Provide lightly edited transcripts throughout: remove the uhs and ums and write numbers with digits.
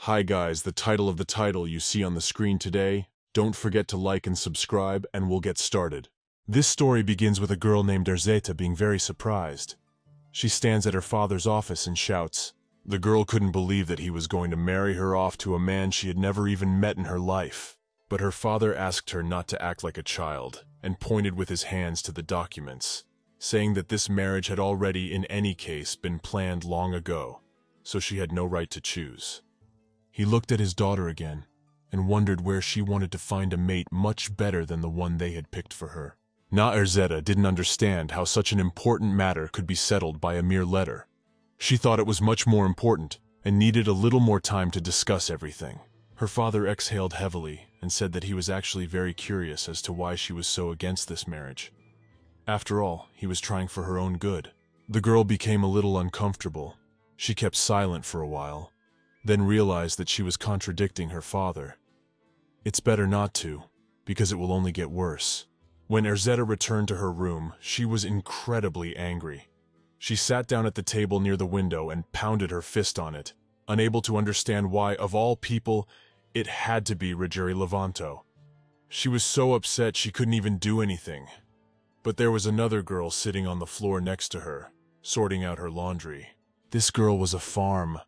Hi guys, the title of the title you see on the screen today. Don't forget to like and subscribe and we'll get started. This story begins with a girl named Erzeta being very surprised. She stands at her father's office and shouts. The girl couldn't believe that he was going to marry her off to a man she had never even met in her life. But her father asked her not to act like a child and pointed with his hands to the documents, saying that this marriage had already in any case been planned long ago, so she had no right to choose. He looked at his daughter again and wondered where she wanted to find a mate much better than the one they had picked for her. Erzeta didn't understand how such an important matter could be settled by a mere letter. She thought it was much more important and needed a little more time to discuss everything. Her father exhaled heavily and said that he was actually very curious as to why she was so against this marriage. After all, he was trying for her own good. The girl became a little uncomfortable. She kept silent for a while, then realized that she was contradicting her father. It's better not to, because it will only get worse. When Erzeta returned to her room, she was incredibly angry. She sat down at the table near the window and pounded her fist on it, unable to understand why, of all people, it had to be Ruggiero Levanto. She was so upset she couldn't even do anything. But there was another girl sitting on the floor next to her, sorting out her laundry. This girl was a farm.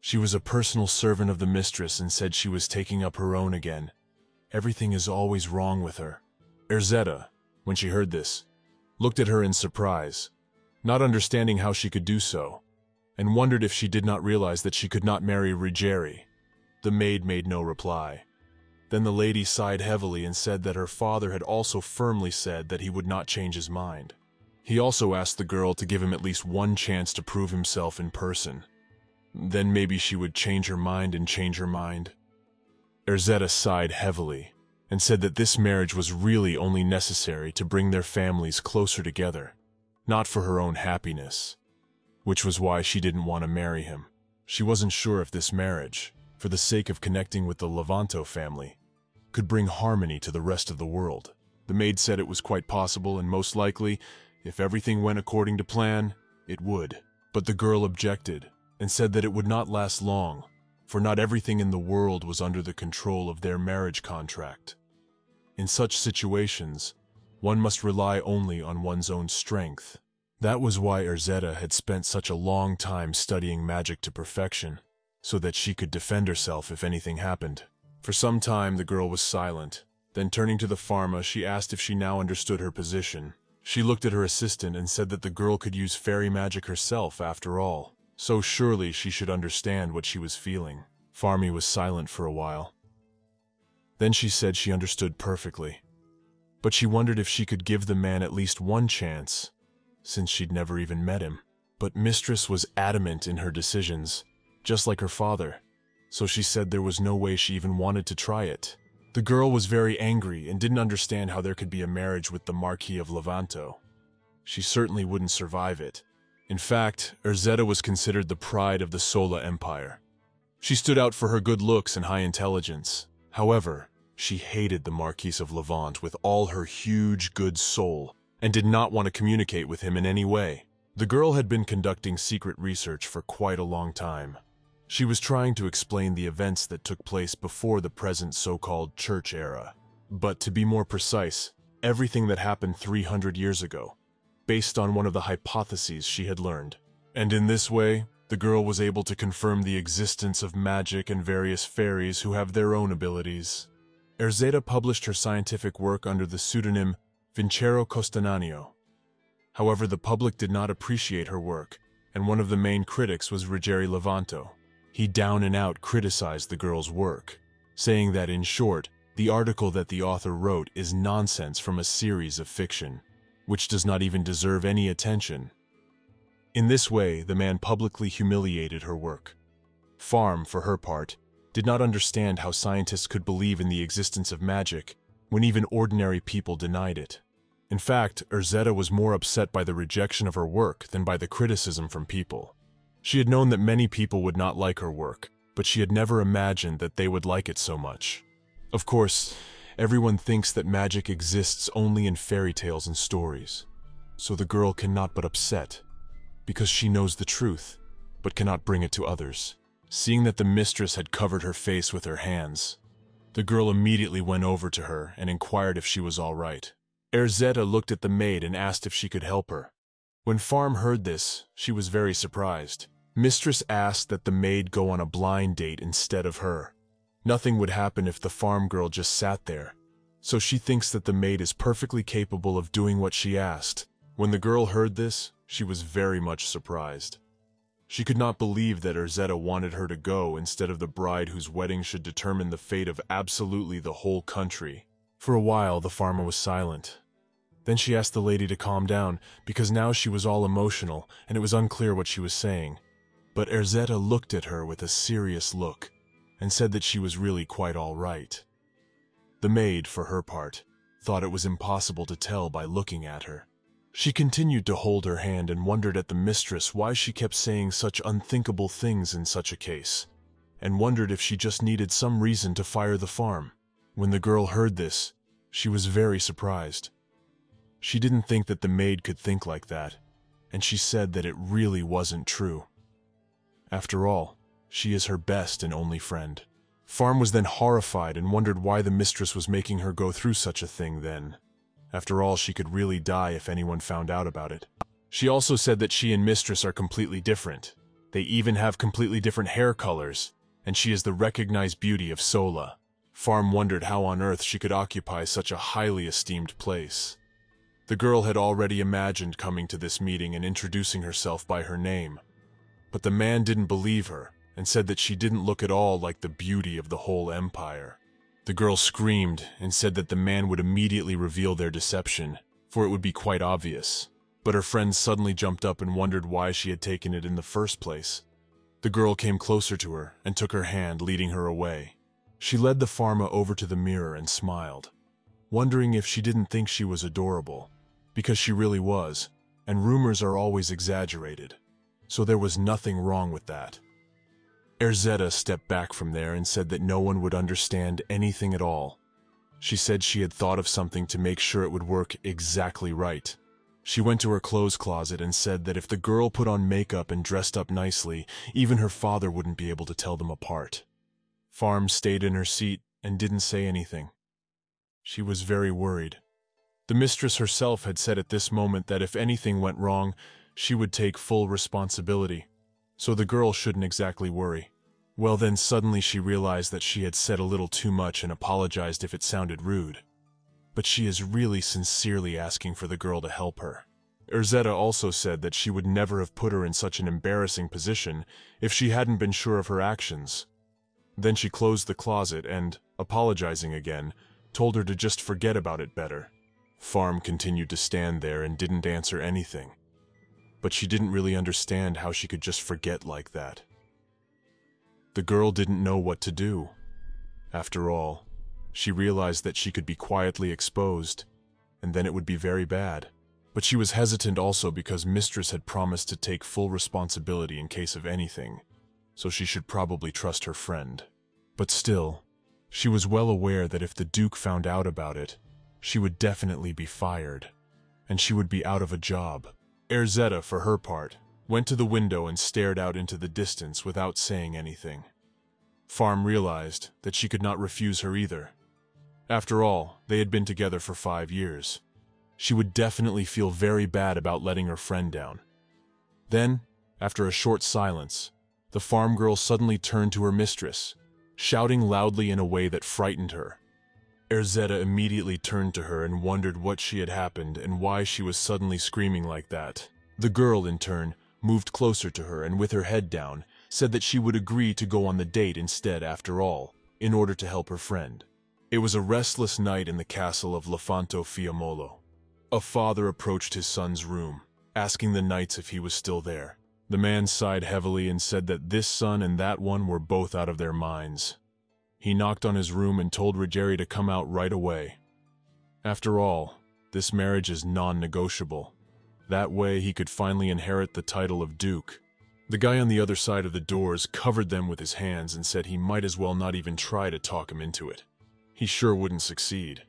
She was a personal servant of the mistress and said she was taking up her own again. Everything is always wrong with her. Erzeta, when she heard this, looked at her in surprise, not understanding how she could do so, and wondered if she did not realize that she could not marry Ruggiero. The maid made no reply. Then the lady sighed heavily and said that her father had also firmly said that he would not change his mind. He also asked the girl to give him at least one chance to prove himself in person. Then maybe she would change her mind and change her mind. Erzeta sighed heavily and said that this marriage was really only necessary to bring their families closer together, not for her own happiness, which was why she didn't want to marry him. She wasn't sure if this marriage, for the sake of connecting with the Levanto family, could bring harmony to the rest of the world. The maid said it was quite possible and most likely, if everything went according to plan, it would. But the girl objected and said that it would not last long, for not everything in the world was under the control of their marriage contract. In such situations, one must rely only on one's own strength. That was why Erzeta had spent such a long time studying magic to perfection, so that she could defend herself if anything happened. For some time the girl was silent. Then turning to the pharma, she asked if she now understood her position. She looked at her assistant and said that the girl could use fairy magic herself after all, so surely she should understand what she was feeling. Farmi was silent for a while. Then she said she understood perfectly, but she wondered if she could give the man at least one chance, since she'd never even met him. But Mistress was adamant in her decisions, just like her father, so she said there was no way she even wanted to try it. The girl was very angry and didn't understand how there could be a marriage with the Marquis of Levanto. She certainly wouldn't survive it. In fact, Erzeta was considered the pride of the Sola Empire. She stood out for her good looks and high intelligence. However, she hated the Marquis of Levant with all her huge good soul and did not want to communicate with him in any way. The girl had been conducting secret research for quite a long time. She was trying to explain the events that took place before the present so-called church era. But to be more precise, everything that happened 300 years ago, based on one of the hypotheses she had learned. And in this way, the girl was able to confirm the existence of magic and various fairies who have their own abilities. Erzeta published her scientific work under the pseudonym Vincero Costananio. However, the public did not appreciate her work, and one of the main critics was Ruggiero Levanto. He down and out criticized the girl's work, saying that, in short, the article that the author wrote is nonsense from a series of fiction, which does not even deserve any attention. In this way, the man publicly humiliated her work. Farm, for her part, did not understand how scientists could believe in the existence of magic when even ordinary people denied it. In fact, Erzeta was more upset by the rejection of her work than by the criticism from people. She had known that many people would not like her work, but she had never imagined that they would like it so much. Of course, everyone thinks that magic exists only in fairy tales and stories, so the girl cannot but upset, because she knows the truth, but cannot bring it to others. Seeing that the mistress had covered her face with her hands, the girl immediately went over to her and inquired if she was all right. Erzetta looked at the maid and asked if she could help her. When Farm heard this, she was very surprised. Mistress asked that the maid go on a blind date instead of her. Nothing would happen if the farm girl just sat there, so she thinks that the maid is perfectly capable of doing what she asked. When the girl heard this, she was very much surprised. She could not believe that Erzetta wanted her to go instead of the bride whose wedding should determine the fate of absolutely the whole country. For a while, the farmer was silent. Then she asked the lady to calm down, because now she was all emotional and it was unclear what she was saying. But Erzetta looked at her with a serious look and said that she was really quite all right. The maid, for her part, thought it was impossible to tell by looking at her. She continued to hold her hand and wondered at the mistress why she kept saying such unthinkable things in such a case, and wondered if she just needed some reason to fire the farm. When the girl heard this, she was very surprised. She didn't think that the maid could think like that, and she said that it really wasn't true. After all, she is her best and only friend. Farm was then horrified and wondered why the mistress was making her go through such a thing then. After all, she could really die if anyone found out about it. She also said that she and mistress are completely different. They even have completely different hair colors, and she is the recognized beauty of Sola. Farm wondered how on earth she could occupy such a highly esteemed place. The girl had already imagined coming to this meeting and introducing herself by her name. But the man didn't believe her and said that she didn't look at all like the beauty of the whole empire. The girl screamed and said that the man would immediately reveal their deception, for it would be quite obvious. But her friend suddenly jumped up and wondered why she had taken it in the first place. The girl came closer to her and took her hand, leading her away. She led the farmer over to the mirror and smiled, wondering if she didn't think she was adorable, because she really was, and rumors are always exaggerated, so there was nothing wrong with that. Erzetta stepped back from there and said that no one would understand anything at all. She said she had thought of something to make sure it would work exactly right. She went to her clothes closet and said that if the girl put on makeup and dressed up nicely, even her father wouldn't be able to tell them apart. Farm stayed in her seat and didn't say anything. She was very worried. The mistress herself had said at this moment that if anything went wrong, she would take full responsibility, so the girl shouldn't exactly worry. Well, then suddenly she realized that she had said a little too much and apologized if it sounded rude. But she is really sincerely asking for the girl to help her. Erzetta also said that she would never have put her in such an embarrassing position if she hadn't been sure of her actions. Then she closed the closet and, apologizing again, told her to just forget about it better. Farm continued to stand there and didn't answer anything. But she didn't really understand how she could just forget like that. The girl didn't know what to do. After all, she realized that she could be quietly exposed, and then it would be very bad. But she was hesitant also because Mistress had promised to take full responsibility in case of anything, so she should probably trust her friend. But still, she was well aware that if the Duke found out about it, she would definitely be fired, and she would be out of a job. Erzetta, for her part, went to the window and stared out into the distance without saying anything. Farm realized that she could not refuse her either. After all, they had been together for 5 years. She would definitely feel very bad about letting her friend down. Then, after a short silence, the farm girl suddenly turned to her mistress, shouting loudly in a way that frightened her. Erzetta immediately turned to her and wondered what she had happened and why she was suddenly screaming like that. The girl, in turn, moved closer to her and with her head down, said that she would agree to go on the date instead after all, in order to help her friend. It was a restless night in the castle of Lefanto Fiamolo. A father approached his son's room, asking the knights if he was still there. The man sighed heavily and said that this son and that one were both out of their minds. He knocked on his room and told Ruggieri to come out right away. After all, this marriage is non-negotiable. That way he could finally inherit the title of Duke. The guy on the other side of the doors covered them with his hands and said he might as well not even try to talk him into it. He sure wouldn't succeed.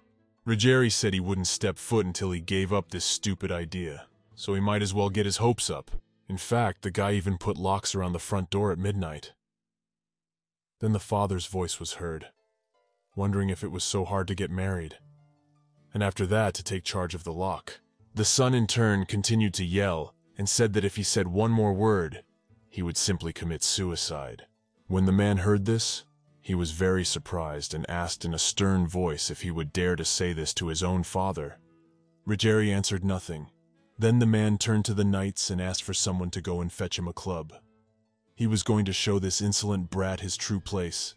Ruggieri said he wouldn't step foot until he gave up this stupid idea, so he might as well get his hopes up. In fact, the guy even put locks around the front door at midnight. Then the father's voice was heard, wondering if it was so hard to get married, and after that to take charge of the lock. The son in turn continued to yell and said that if he said one more word, he would simply commit suicide. When the man heard this, he was very surprised and asked in a stern voice if he would dare to say this to his own father. Ruggieri answered nothing. Then the man turned to the knights and asked for someone to go and fetch him a club. He was going to show this insolent brat his true place.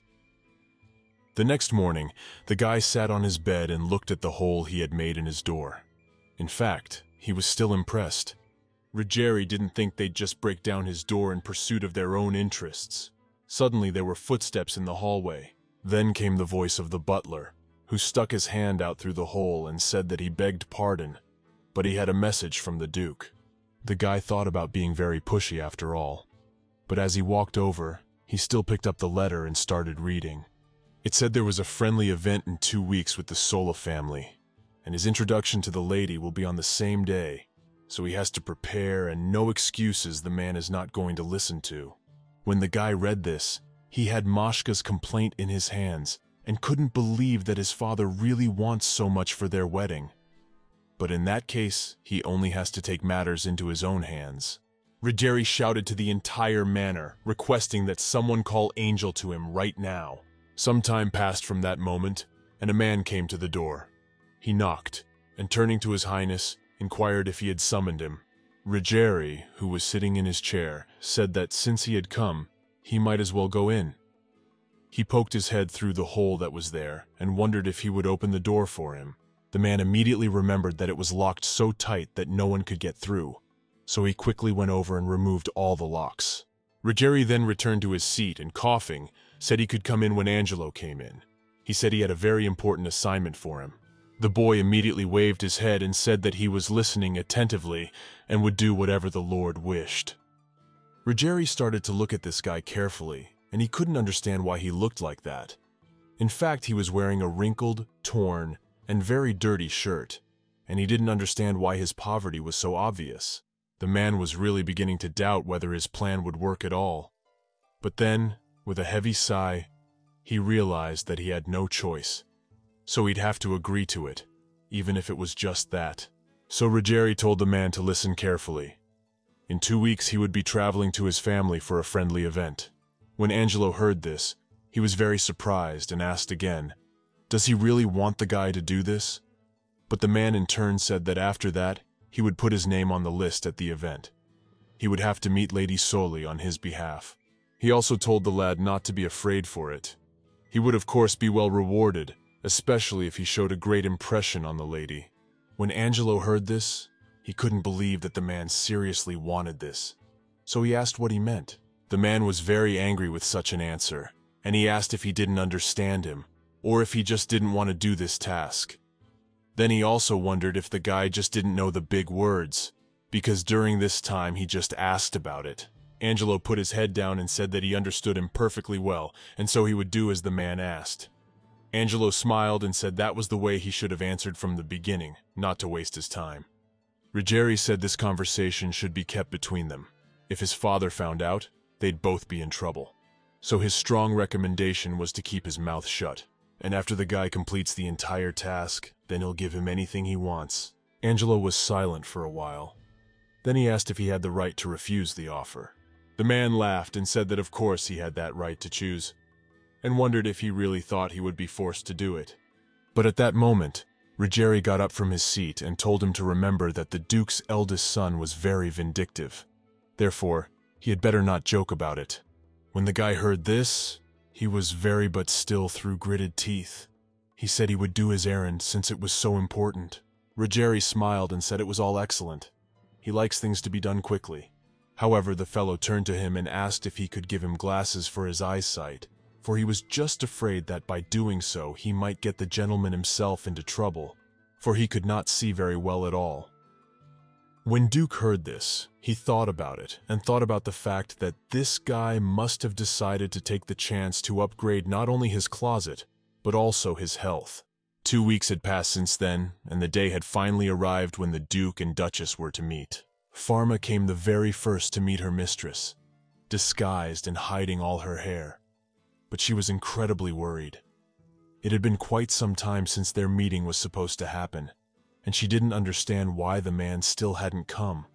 The next morning, the guy sat on his bed and looked at the hole he had made in his door. In fact, he was still impressed. Ruggieri didn't think they'd just break down his door in pursuit of their own interests. Suddenly there were footsteps in the hallway. Then came the voice of the butler, who stuck his hand out through the hole and said that he begged pardon, but he had a message from the Duke. The guy thought about being very pushy after all, but as he walked over, he still picked up the letter and started reading. It said there was a friendly event in 2 weeks with the Sola family, and his introduction to the lady will be on the same day, so he has to prepare, and no excuses the man is not going to listen to. When the guy read this, he had Mashka's complaint in his hands and couldn't believe that his father really wants so much for their wedding. But in that case, he only has to take matters into his own hands. Ruggieri shouted to the entire manor, requesting that someone call Angel to him right now. Some time passed from that moment, and a man came to the door. He knocked, and turning to His Highness, inquired if he had summoned him. Ruggieri, who was sitting in his chair, said that since he had come, he might as well go in. He poked his head through the hole that was there and wondered if he would open the door for him. The man immediately remembered that it was locked so tight that no one could get through, so he quickly went over and removed all the locks. Ruggieri then returned to his seat and, coughing, said he could come in when Angelo came in. He said he had a very important assignment for him. The boy immediately waved his head and said that he was listening attentively and would do whatever the Lord wished. Ruggieri started to look at this guy carefully, and he couldn't understand why he looked like that. In fact, he was wearing a wrinkled, torn, and very dirty shirt, and he didn't understand why his poverty was so obvious. The man was really beginning to doubt whether his plan would work at all. But then, with a heavy sigh, he realized that he had no choice. So he'd have to agree to it, even if it was just that. So Ruggieri told the man to listen carefully. In 2 weeks he would be traveling to his family for a friendly event. When Angelo heard this, he was very surprised and asked again, does he really want the guy to do this? But the man in turn said that after that, he would put his name on the list at the event. He would have to meet Lady Soli on his behalf. He also told the lad not to be afraid for it. He would of course be well rewarded, especially if he showed a great impression on the lady. When Angelo heard this, he couldn't believe that the man seriously wanted this. So he asked what he meant. The man was very angry with such an answer, and he asked if he didn't understand him, or if he just didn't want to do this task. Then he also wondered if the guy just didn't know the big words, because during this time he just asked about it. Angelo put his head down and said that he understood him perfectly well, and so he would do as the man asked. Angelo smiled and said that was the way he should have answered from the beginning, not to waste his time. Ruggieri said this conversation should be kept between them. If his father found out, they'd both be in trouble. So his strong recommendation was to keep his mouth shut, and after the guy completes the entire task, then he'll give him anything he wants. Angelo was silent for a while. Then he asked if he had the right to refuse the offer. The man laughed and said that of course he had that right to choose, and wondered if he really thought he would be forced to do it. But at that moment, Ruggieri got up from his seat and told him to remember that the Duke's eldest son was very vindictive. Therefore, he had better not joke about it. When the guy heard this, he was very but still through gritted teeth. He said he would do his errand since it was so important. Ruggieri smiled and said it was all excellent. He likes things to be done quickly. However, the fellow turned to him and asked if he could give him glasses for his eyesight, for he was just afraid that by doing so he might get the gentleman himself into trouble, for he could not see very well at all. When Duke heard this, he thought about it and thought about the fact that this guy must have decided to take the chance to upgrade not only his closet, but also his health. 2 weeks had passed since then, and the day had finally arrived when the Duke and Duchess were to meet. Pharma came the very first to meet her mistress, disguised and hiding all her hair. but she was incredibly worried. It had been quite some time since their meeting was supposed to happen, and she didn't understand why the man still hadn't come,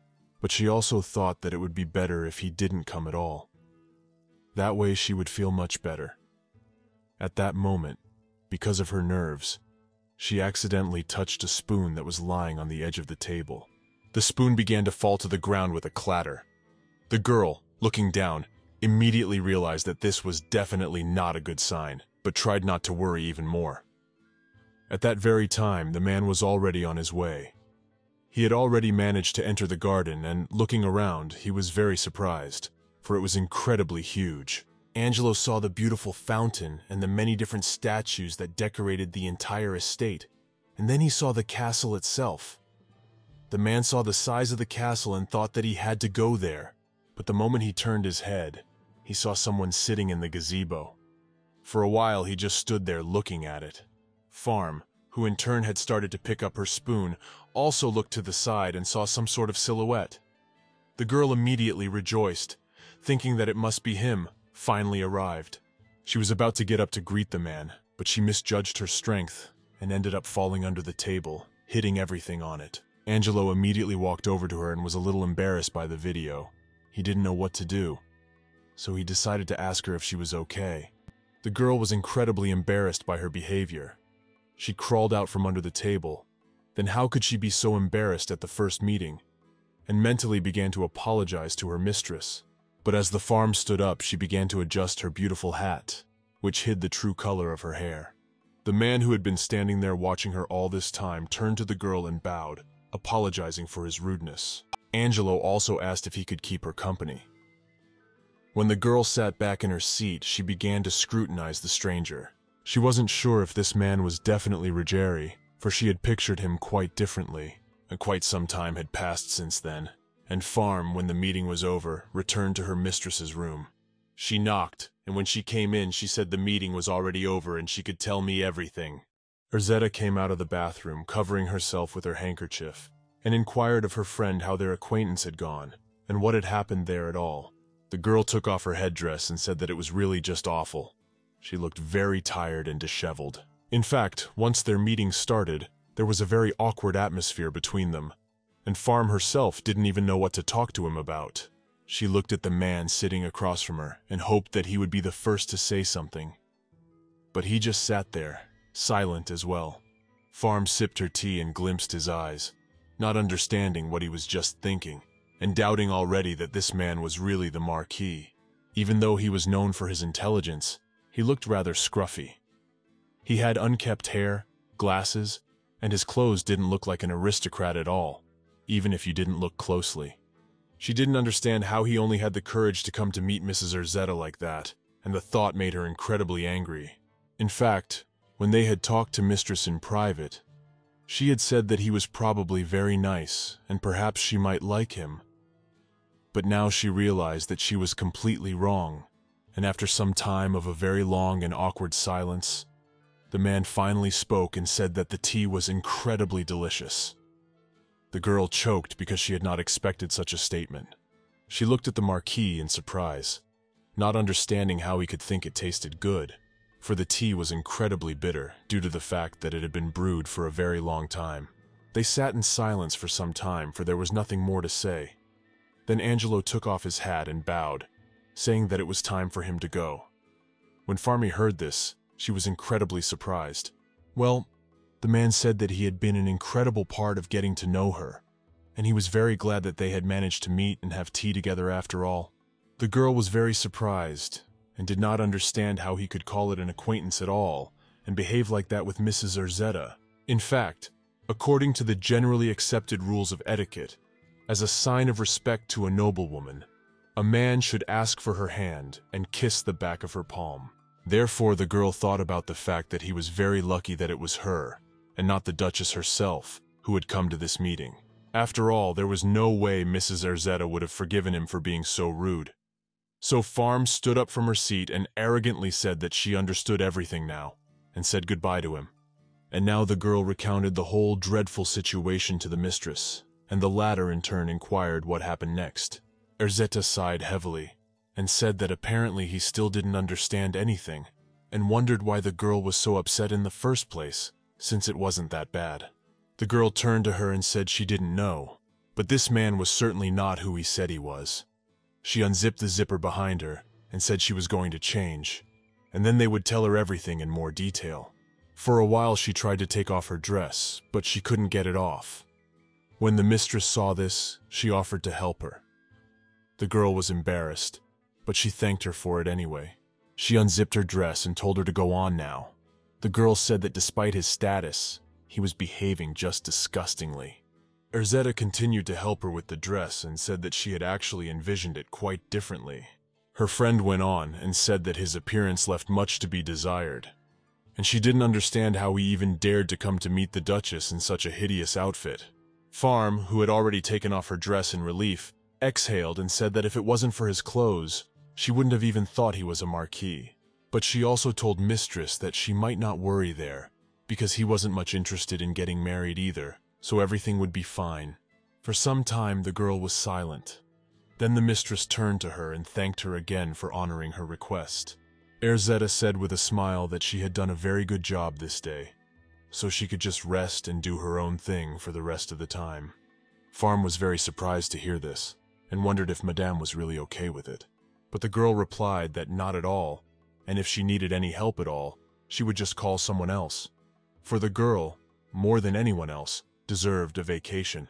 but she also thought that it would be better if he didn't come at all. That way she would feel much better. At that moment, because of her nerves, she accidentally touched a spoon that was lying on the edge of the table. The spoon began to fall to the ground with a clatter. The girl, looking down, immediately realized that this was definitely not a good sign, but tried not to worry even more. At that very time, the man was already on his way. He had already managed to enter the garden, and looking around, he was very surprised, for it was incredibly huge. Angelo saw the beautiful fountain and the many different statues that decorated the entire estate, and then he saw the castle itself. The man saw the size of the castle and thought that he had to go there, but the moment he turned his head, he saw someone sitting in the gazebo. For a while he just stood there looking at it. Farm, who in turn had started to pick up her spoon, also looked to the side and saw some sort of silhouette. The girl immediately rejoiced, thinking that it must be him, finally arrived. She was about to get up to greet the man, but she misjudged her strength and ended up falling under the table, hitting everything on it. Angelo immediately walked over to her and was a little embarrassed by the video. He didn't know what to do, so he decided to ask her if she was okay. The girl was incredibly embarrassed by her behavior. She crawled out from under the table. Then how could she be so embarrassed at the first meeting? And mentally began to apologize to her mistress. But as the farm stood up, she began to adjust her beautiful hat, which hid the true color of her hair. The man who had been standing there watching her all this time turned to the girl and bowed, apologizing for his rudeness. Angelo also asked if he could keep her company. When the girl sat back in her seat, she began to scrutinize the stranger. She wasn't sure if this man was definitely Ruggieri, for she had pictured him quite differently, and quite some time had passed since then. And Farm, when the meeting was over, returned to her mistress's room. She knocked, and when she came in, she said the meeting was already over and she could tell me everything. Erzetta came out of the bathroom, covering herself with her handkerchief, and inquired of her friend how their acquaintance had gone, and what had happened there at all. The girl took off her headdress and said that it was really just awful. She looked very tired and disheveled. In fact, once their meeting started, there was a very awkward atmosphere between them, and Farm herself didn't even know what to talk to him about. She looked at the man sitting across from her and hoped that he would be the first to say something. But he just sat there, silent as well. Farm sipped her tea and glimpsed his eyes, not understanding what he was just thinking, and doubting already that this man was really the Marquis. Even though he was known for his intelligence, he looked rather scruffy. He had unkempt hair, glasses, and his clothes didn't look like an aristocrat at all, even if you didn't look closely. She didn't understand how he only had the courage to come to meet Mrs. Erzetta like that, and the thought made her incredibly angry. In fact, when they had talked to Mistress in private, she had said that he was probably very nice, and perhaps she might like him. But now she realized that she was completely wrong, and after some time of a very long and awkward silence, the man finally spoke and said that the tea was incredibly delicious. The girl choked because she had not expected such a statement. She looked at the Marquis in surprise, not understanding how he could think it tasted good, for the tea was incredibly bitter due to the fact that it had been brewed for a very long time. They sat in silence for some time, for there was nothing more to say. Then Angelo took off his hat and bowed, saying that it was time for him to go. When Farmi heard this, she was incredibly surprised. Well, the man said that he had been an incredible part of getting to know her, and he was very glad that they had managed to meet and have tea together after all. The girl was very surprised, and did not understand how he could call it an acquaintance at all, and behave like that with Mrs. Erzetta. In fact, according to the generally accepted rules of etiquette, as a sign of respect to a noblewoman, a man should ask for her hand and kiss the back of her palm. Therefore, the girl thought about the fact that he was very lucky that it was her, and not the Duchess herself, who had come to this meeting. After all, there was no way Mrs. Erzetta would have forgiven him for being so rude. So Farm stood up from her seat and arrogantly said that she understood everything now, and said goodbye to him. And now the girl recounted the whole dreadful situation to the mistress, and the latter in turn inquired what happened next. Erzetta sighed heavily, and said that apparently he still didn't understand anything, and wondered why the girl was so upset in the first place, since it wasn't that bad. The girl turned to her and said she didn't know, but this man was certainly not who he said he was. She unzipped the zipper behind her and said she was going to change, and then they would tell her everything in more detail. For a while she tried to take off her dress, but she couldn't get it off. When the mistress saw this, she offered to help her. The girl was embarrassed, but she thanked her for it anyway. She unzipped her dress and told her to go on now. The girl said that despite his status, he was behaving just disgustingly. Erzetta continued to help her with the dress and said that she had actually envisioned it quite differently. Her friend went on and said that his appearance left much to be desired, and she didn't understand how he even dared to come to meet the Duchess in such a hideous outfit. Farm, who had already taken off her dress in relief, exhaled and said that if it wasn't for his clothes, she wouldn't have even thought he was a marquis. But she also told Mistress that she might not worry there, because he wasn't much interested in getting married either, so everything would be fine. For some time the girl was silent. Then the mistress turned to her and thanked her again for honoring her request. Erzetta said with a smile that she had done a very good job this day, so she could just rest and do her own thing for the rest of the time. Farm was very surprised to hear this, and wondered if Madame was really okay with it. But the girl replied that not at all, and if she needed any help at all, she would just call someone else. For the girl, more than anyone else, deserved a vacation.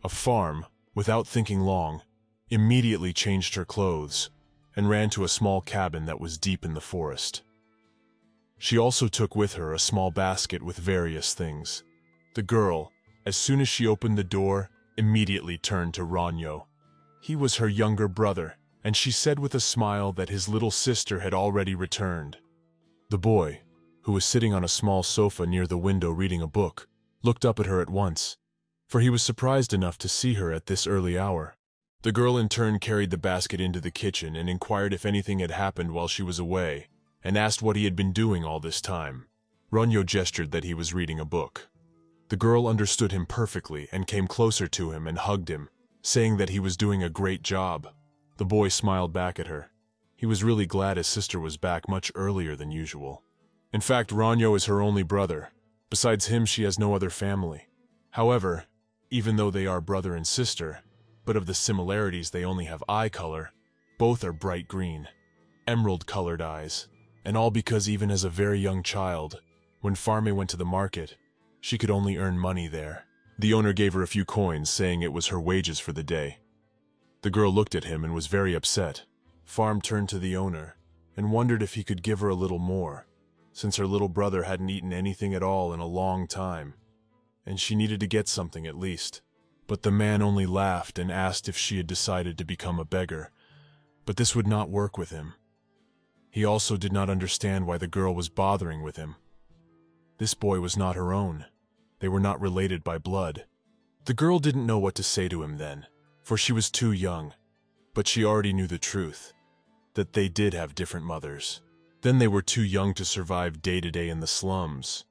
Farm, without thinking long, immediately changed her clothes and ran to a small cabin that was deep in the forest. She also took with her a small basket with various things. The girl, as soon as she opened the door, immediately turned to Ranyo. He was her younger brother, and she said with a smile that his little sister had already returned. The boy, who was sitting on a small sofa near the window reading a book, looked up at her at once, for he was surprised enough to see her at this early hour. The girl in turn carried the basket into the kitchen and inquired if anything had happened while she was away, and asked what he had been doing all this time. Ranyo gestured that he was reading a book. The girl understood him perfectly and came closer to him and hugged him, saying that he was doing a great job. The boy smiled back at her. He was really glad his sister was back much earlier than usual. In fact, Ranyo is her only brother. Besides him, she has no other family. However, even though they are brother and sister, but of the similarities they only have eye color, both are bright green, emerald-colored eyes, and all because even as a very young child, when Farme went to the market, she could only earn money there. The owner gave her a few coins, saying it was her wages for the day. The girl looked at him and was very upset. Farm turned to the owner and wondered if he could give her a little more, since her little brother hadn't eaten anything at all in a long time, and she needed to get something at least. But the man only laughed and asked if she had decided to become a beggar, but this would not work with him. He also did not understand why the girl was bothering with him. This boy was not her own. They were not related by blood. The girl didn't know what to say to him then, for she was too young, but she already knew the truth, that they did have different mothers. Then they were too young to survive day-to-day in the slums.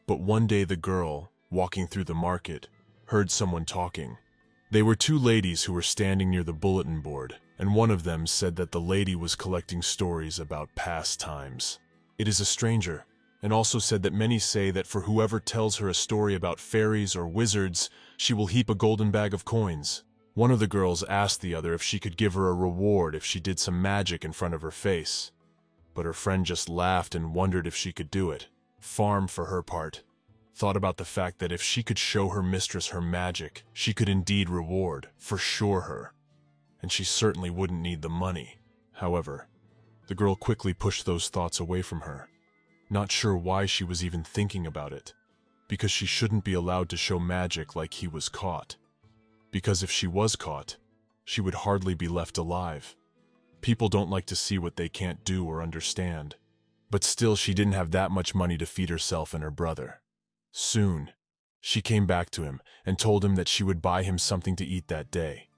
But one day the girl, walking through the market, heard someone talking. They were two ladies who were standing near the bulletin board, and one of them said that the lady was collecting stories about past times. It is a stranger, and also said that many say that for whoever tells her a story about fairies or wizards, she will heap a golden bag of coins. One of the girls asked the other if she could give her a reward if she did some magic in front of her face, but her friend just laughed and wondered if she could do it. Farm, for her part, thought about the fact that if she could show her mistress her magic, she could indeed reward, for sure her, and she certainly wouldn't need the money. However, the girl quickly pushed those thoughts away from her, not sure why she was even thinking about it, because she shouldn't be allowed to show magic like he was caught. Because if she was caught, she would hardly be left alive. People don't like to see what they can't do or understand. But still, she didn't have that much money to feed herself and her brother. Soon, she came back to him and told him that she would buy him something to eat that day,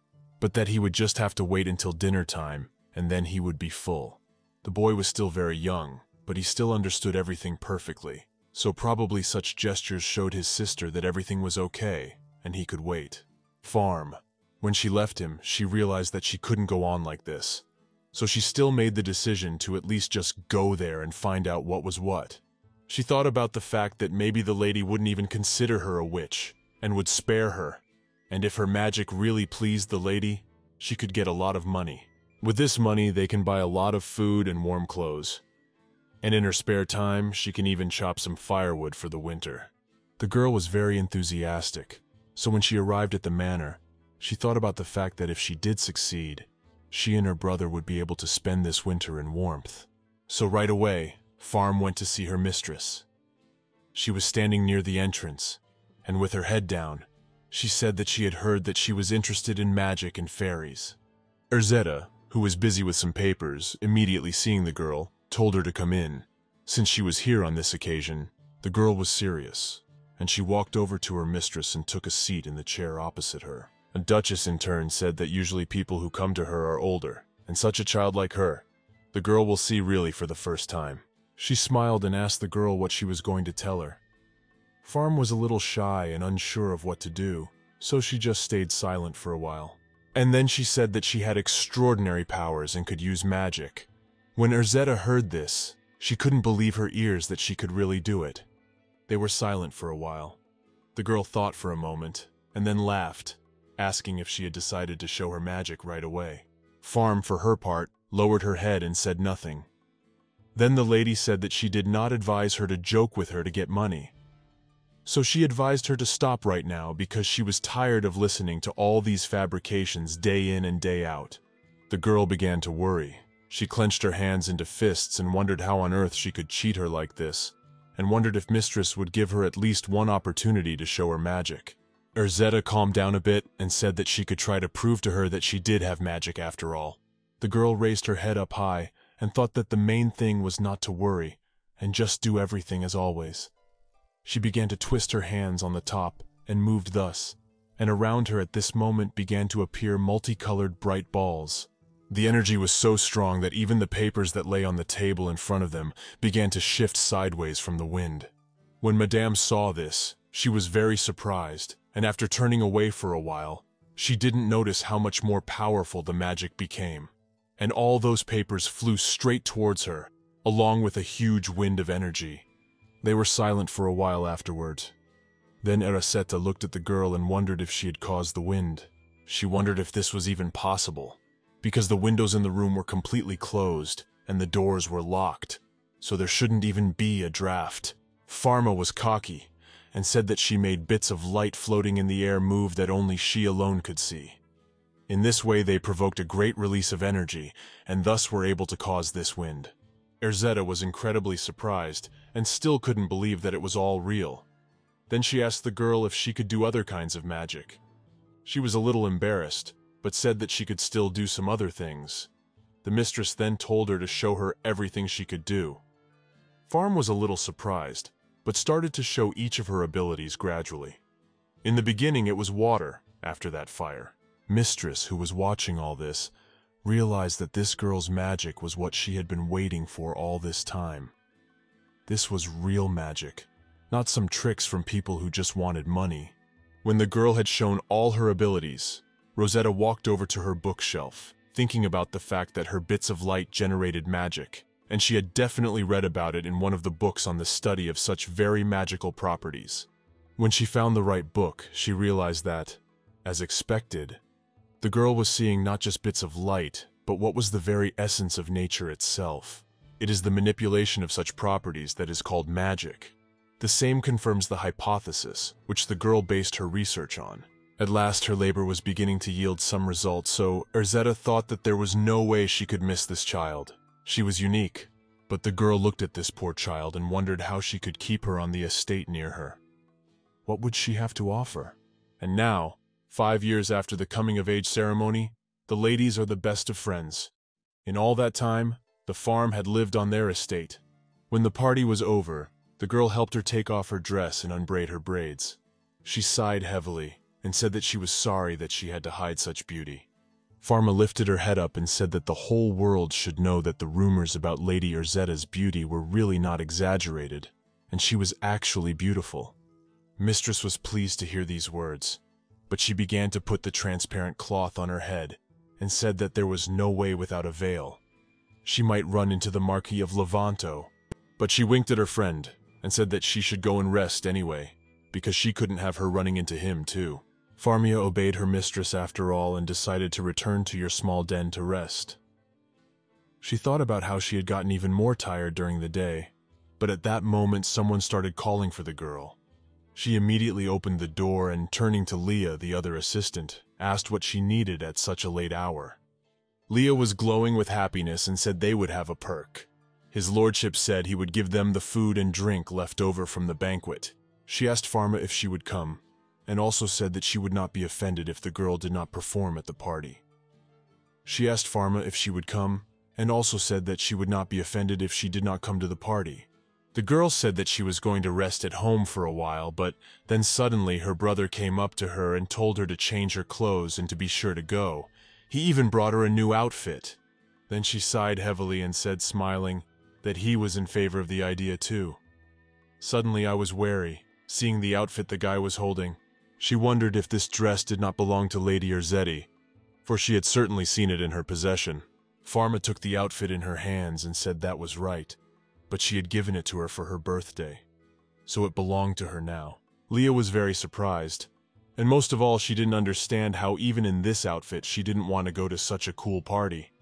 but that he would just have to wait until dinner time, and then he would be full. The boy was still very young, but he still understood everything perfectly, so probably such gestures showed his sister that everything was okay, and he could wait. Farm. When she left him, she realized that she couldn't go on like this, so she still made the decision to at least just go there and find out what was what. She thought about the fact that maybe the lady wouldn't even consider her a witch and would spare her, and if her magic really pleased the lady, she could get a lot of money. With this money, they can buy a lot of food and warm clothes. And in her spare time, she can even chop some firewood for the winter. The girl was very enthusiastic, so when she arrived at the manor, she thought about the fact that if she did succeed, she and her brother would be able to spend this winter in warmth. So right away, Farm went to see her mistress. She was standing near the entrance, and with her head down, she said that she had heard that she was interested in magic and fairies. Erzetta, who was busy with some papers, immediately seeing the girl, told her to come in. Since she was here on this occasion, the girl was serious, and she walked over to her mistress and took a seat in the chair opposite her. A duchess in turn said that usually people who come to her are older, and such a child like her, the girl will see really for the first time. She smiled and asked the girl what she was going to tell her. Farm was a little shy and unsure of what to do, so she just stayed silent for a while. And then she said that she had extraordinary powers and could use magic. When Erzetta heard this, she couldn't believe her ears that she could really do it. They were silent for a while. The girl thought for a moment, and then laughed, asking if she had decided to show her magic right away. Farm, for her part, lowered her head and said nothing. Then the lady said that she did not advise her to joke with her to get money. So she advised her to stop right now because she was tired of listening to all these fabrications day in and day out. The girl began to worry. She clenched her hands into fists and wondered how on earth she could cheat her like this, and wondered if Mistress would give her at least one opportunity to show her magic. Erzetta calmed down a bit and said that she could try to prove to her that she did have magic after all. The girl raised her head up high and thought that the main thing was not to worry and just do everything as always. She began to twist her hands on the top and moved thus, and around her at this moment began to appear multicolored bright balls. The energy was so strong that even the papers that lay on the table in front of them began to shift sideways from the wind. When Madame saw this, she was very surprised, and after turning away for a while, she didn't notice how much more powerful the magic became. And all those papers flew straight towards her, along with a huge wind of energy. They were silent for a while afterwards. Then Erzetta looked at the girl and wondered if she had caused the wind. She wondered if this was even possible, because the windows in the room were completely closed and the doors were locked, so there shouldn't even be a draft. Farma was cocky and said that she made bits of light floating in the air move that only she alone could see. In this way they provoked a great release of energy and thus were able to cause this wind. Erzetta was incredibly surprised and still couldn't believe that it was all real. Then she asked the girl if she could do other kinds of magic. She was a little embarrassed, but said that she could still do some other things. The mistress then told her to show her everything she could do. Farm was a little surprised, but started to show each of her abilities gradually. In the beginning it was water, after that fire. Mistress, who was watching all this, realized that this girl's magic was what she had been waiting for all this time. This was real magic, not some tricks from people who just wanted money. When the girl had shown all her abilities, Rosetta walked over to her bookshelf, thinking about the fact that her bits of light generated magic, and she had definitely read about it in one of the books on the study of such very magical properties. When she found the right book, she realized that, as expected, the girl was seeing not just bits of light, but what was the very essence of nature itself. It is the manipulation of such properties that is called magic. The same confirms the hypothesis, which the girl based her research on. At last her labor was beginning to yield some results, so Erzetta thought that there was no way she could miss this child. She was unique, but the girl looked at this poor child and wondered how she could keep her on the estate near her. What would she have to offer? And now, 5 years after the coming-of-age ceremony, the ladies are the best of friends. In all that time, the farm had lived on their estate. When the party was over, the girl helped her take off her dress and unbraid her braids. She sighed heavily and said that she was sorry that she had to hide such beauty. Farma lifted her head up and said that the whole world should know that the rumors about Lady Erzetta's beauty were really not exaggerated, and she was actually beautiful. Mistress was pleased to hear these words, but she began to put the transparent cloth on her head and said that there was no way without a veil. she might run into the Marquis of Levanto. But she winked at her friend and said that she should go and rest anyway, because she couldn't have her running into him too. Farmia obeyed her mistress after all and decided to return to your small den to rest. She thought about how she had gotten even more tired during the day, but at that moment someone started calling for the girl. She immediately opened the door and, turning to Leah, the other assistant, asked what she needed at such a late hour. Leah was glowing with happiness and said they would have a perk. His lordship said he would give them the food and drink left over from the banquet. She asked Pharma if she would come, and also said that she would not be offended if the girl did not perform at the party. She asked Pharma if she would come, and also said that she would not be offended if she did not come to the party. The girl said that she was going to rest at home for a while, but then suddenly her brother came up to her and told her to change her clothes and to be sure to go. He even brought her a new outfit. Then she sighed heavily and said, smiling, that he was in favor of the idea too. Suddenly I was wary, seeing the outfit the guy was holding. She wondered if this dress did not belong to Lady Erzetti, for she had certainly seen it in her possession. Pharma took the outfit in her hands and said that was right, but she had given it to her for her birthday, so it belonged to her now. Leah was very surprised, and most of all she didn't understand how even in this outfit she didn't want to go to such a cool party.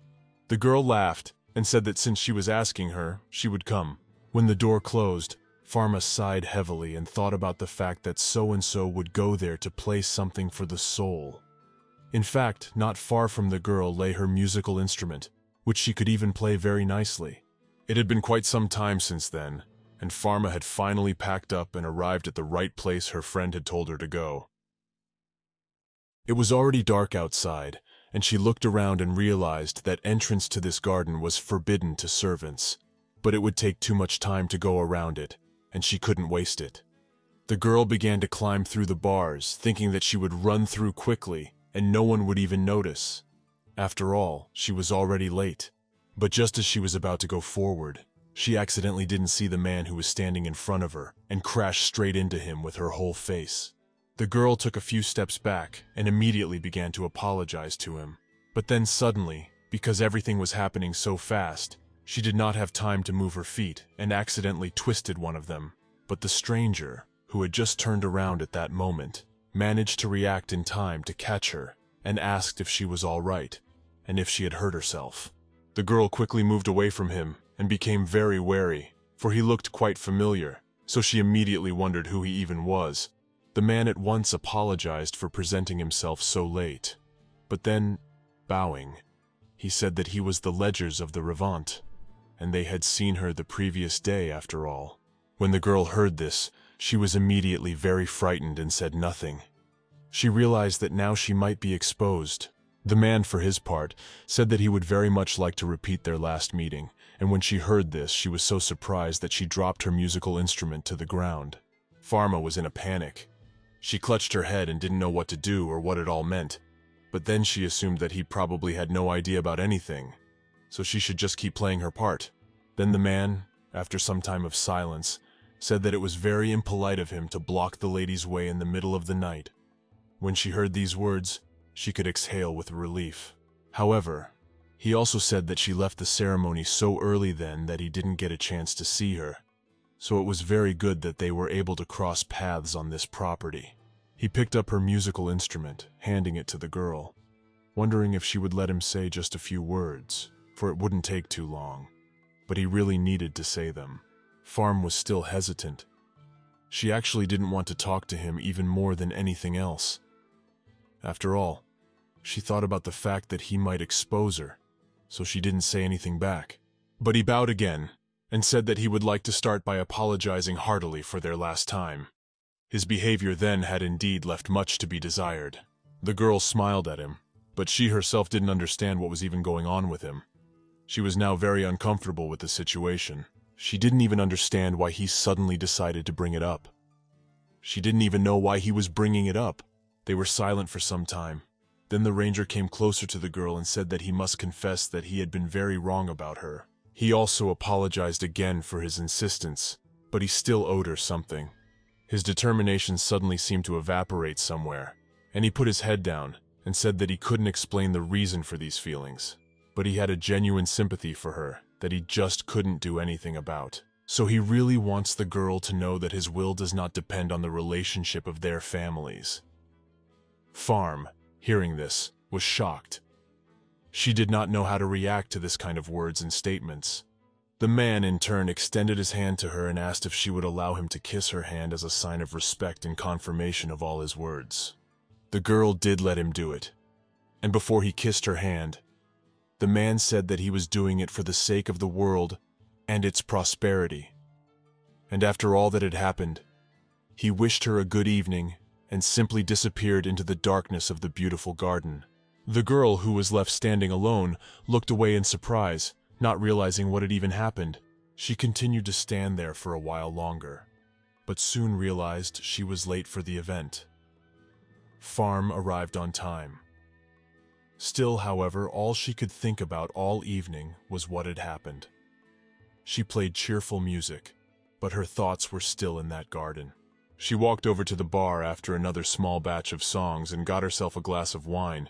The girl laughed and said that since she was asking her, she would come. When the door closed, Pharma sighed heavily and thought about the fact that so-and-so would go there to play something for the soul. In fact, not far from the girl lay her musical instrument, which she could even play very nicely. It had been quite some time since then, and Pharma had finally packed up and arrived at the right place her friend had told her to go. It was already dark outside, and she looked around and realized that entrance to this garden was forbidden to servants, but it would take too much time to go around it, and she couldn't waste it. The girl began to climb through the bars, thinking that she would run through quickly, and no one would even notice. After all, she was already late. But just as she was about to go forward, she accidentally didn't see the man who was standing in front of her and crashed straight into him with her whole face. The girl took a few steps back and immediately began to apologize to him. But then suddenly, because everything was happening so fast, she did not have time to move her feet and accidentally twisted one of them. But the stranger, who had just turned around at that moment, managed to react in time to catch her and asked if she was all right and if she had hurt herself. The girl quickly moved away from him and became very wary, for he looked quite familiar, so she immediately wondered who he even was. The man at once apologized for presenting himself so late, but then, bowing, he said that he was the Ledgers of the Revant, and they had seen her the previous day after all. When the girl heard this, she was immediately very frightened and said nothing. She realized that now she might be exposed. The man, for his part, said that he would very much like to repeat their last meeting, and when she heard this, she was so surprised that she dropped her musical instrument to the ground. Pharma was in a panic. She clutched her head and didn't know what to do or what it all meant, but then she assumed that he probably had no idea about anything, so she should just keep playing her part. Then the man, after some time of silence, said that it was very impolite of him to block the lady's way in the middle of the night. When she heard these words, she could exhale with relief. However, he also said that she left the ceremony so early then that he didn't get a chance to see her, so it was very good that they were able to cross paths on this property. He picked up her musical instrument, handing it to the girl, wondering if she would let him say just a few words, for it wouldn't take too long, but he really needed to say them. Pharm was still hesitant. She actually didn't want to talk to him even more than anything else. After all, she thought about the fact that he might expose her, so she didn't say anything back. But he bowed again, and said that he would like to start by apologizing heartily for their last time. His behavior then had indeed left much to be desired. The girl smiled at him, but she herself didn't understand what was even going on with him. She was now very uncomfortable with the situation. She didn't even understand why he suddenly decided to bring it up. She didn't even know why he was bringing it up. They were silent for some time. Then the ranger came closer to the girl and said that he must confess that he had been very wrong about her. He also apologized again for his insistence, but he still owed her something. His determination suddenly seemed to evaporate somewhere, and he put his head down and said that he couldn't explain the reason for these feelings. but he had a genuine sympathy for her that he just couldn't do anything about. So he really wants the girl to know that his will does not depend on the relationship of their families. Farm, hearing this, was shocked. She did not know how to react to this kind of words and statements. The man, in turn, extended his hand to her and asked if she would allow him to kiss her hand as a sign of respect and confirmation of all his words. The girl did let him do it, and before he kissed her hand, the man said that he was doing it for the sake of the world and its prosperity. And after all that had happened, he wished her a good evening and simply disappeared into the darkness of the beautiful garden. The girl, who was left standing alone, looked away in surprise, not realizing what had even happened. She continued to stand there for a while longer, but soon realized she was late for the event. Farm arrived on time. Still, however, all she could think about all evening was what had happened. She played cheerful music, but her thoughts were still in that garden. She walked over to the bar after another small batch of songs and got herself a glass of wine,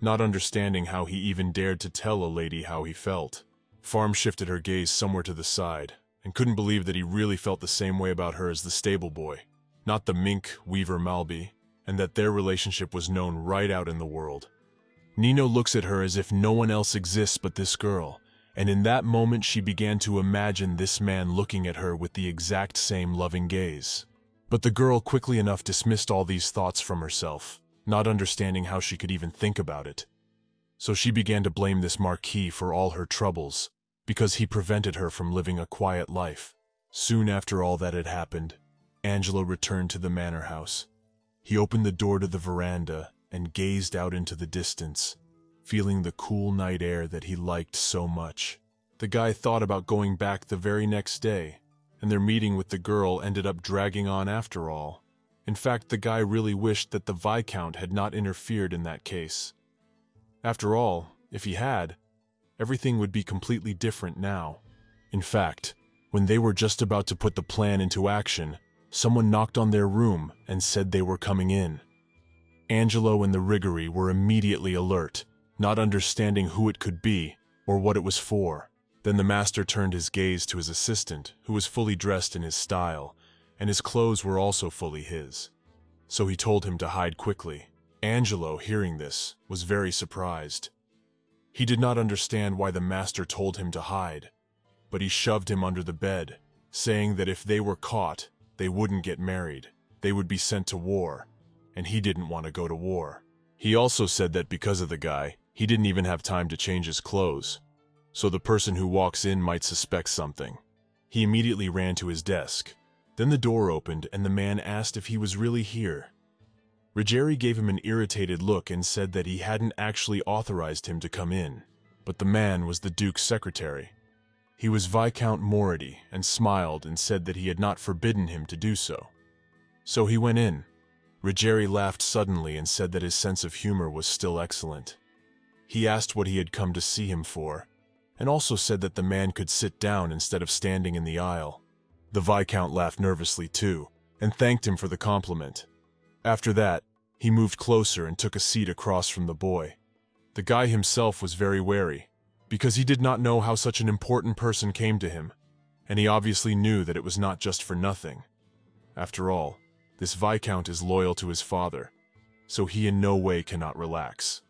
not understanding how he even dared to tell a lady how he felt. Farm shifted her gaze somewhere to the side, and couldn't believe that he really felt the same way about her as the stable boy, not the mink weaver Malby, and that their relationship was known right out in the world. Nino looks at her as if no one else exists but this girl, and in that moment she began to imagine this man looking at her with the exact same loving gaze. But the girl quickly enough dismissed all these thoughts from herself, not understanding how she could even think about it. So she began to blame this Marquis for all her troubles, because he prevented her from living a quiet life. Soon after all that had happened, Angelo returned to the manor house. He opened the door to the veranda and gazed out into the distance, feeling the cool night air that he liked so much. The guy thought about going back the very next day, and their meeting with the girl ended up dragging on after all. In fact, the guy really wished that the Viscount had not interfered in that case. After all, if he had, everything would be completely different now. In fact, when they were just about to put the plan into action, someone knocked on their room and said they were coming in. Angelo and the Rigori were immediately alert, not understanding who it could be or what it was for. Then the master turned his gaze to his assistant, who was fully dressed in his style, and his clothes were also fully his. So he told him to hide quickly. Angelo, hearing this, was very surprised. He did not understand why the master told him to hide, but he shoved him under the bed, saying that if they were caught, they wouldn't get married, they would be sent to war, and he didn't want to go to war. He also said that because of the guy, he didn't even have time to change his clothes, so the person who walks in might suspect something. He immediately ran to his desk. Then the door opened and the man asked if he was really here. Ruggieri gave him an irritated look and said that he hadn't actually authorized him to come in, but the man was the Duke's secretary. He was Viscount Moridi and smiled and said that he had not forbidden him to do so. So he went in. Ruggieri laughed suddenly and said that his sense of humor was still excellent. He asked what he had come to see him for, and also said that the man could sit down instead of standing in the aisle. The Viscount laughed nervously too, and thanked him for the compliment. After that, he moved closer and took a seat across from the boy. The guy himself was very wary, because he did not know how such an important person came to him, and he obviously knew that it was not just for nothing. After all, this Viscount is loyal to his father, so he in no way cannot relax.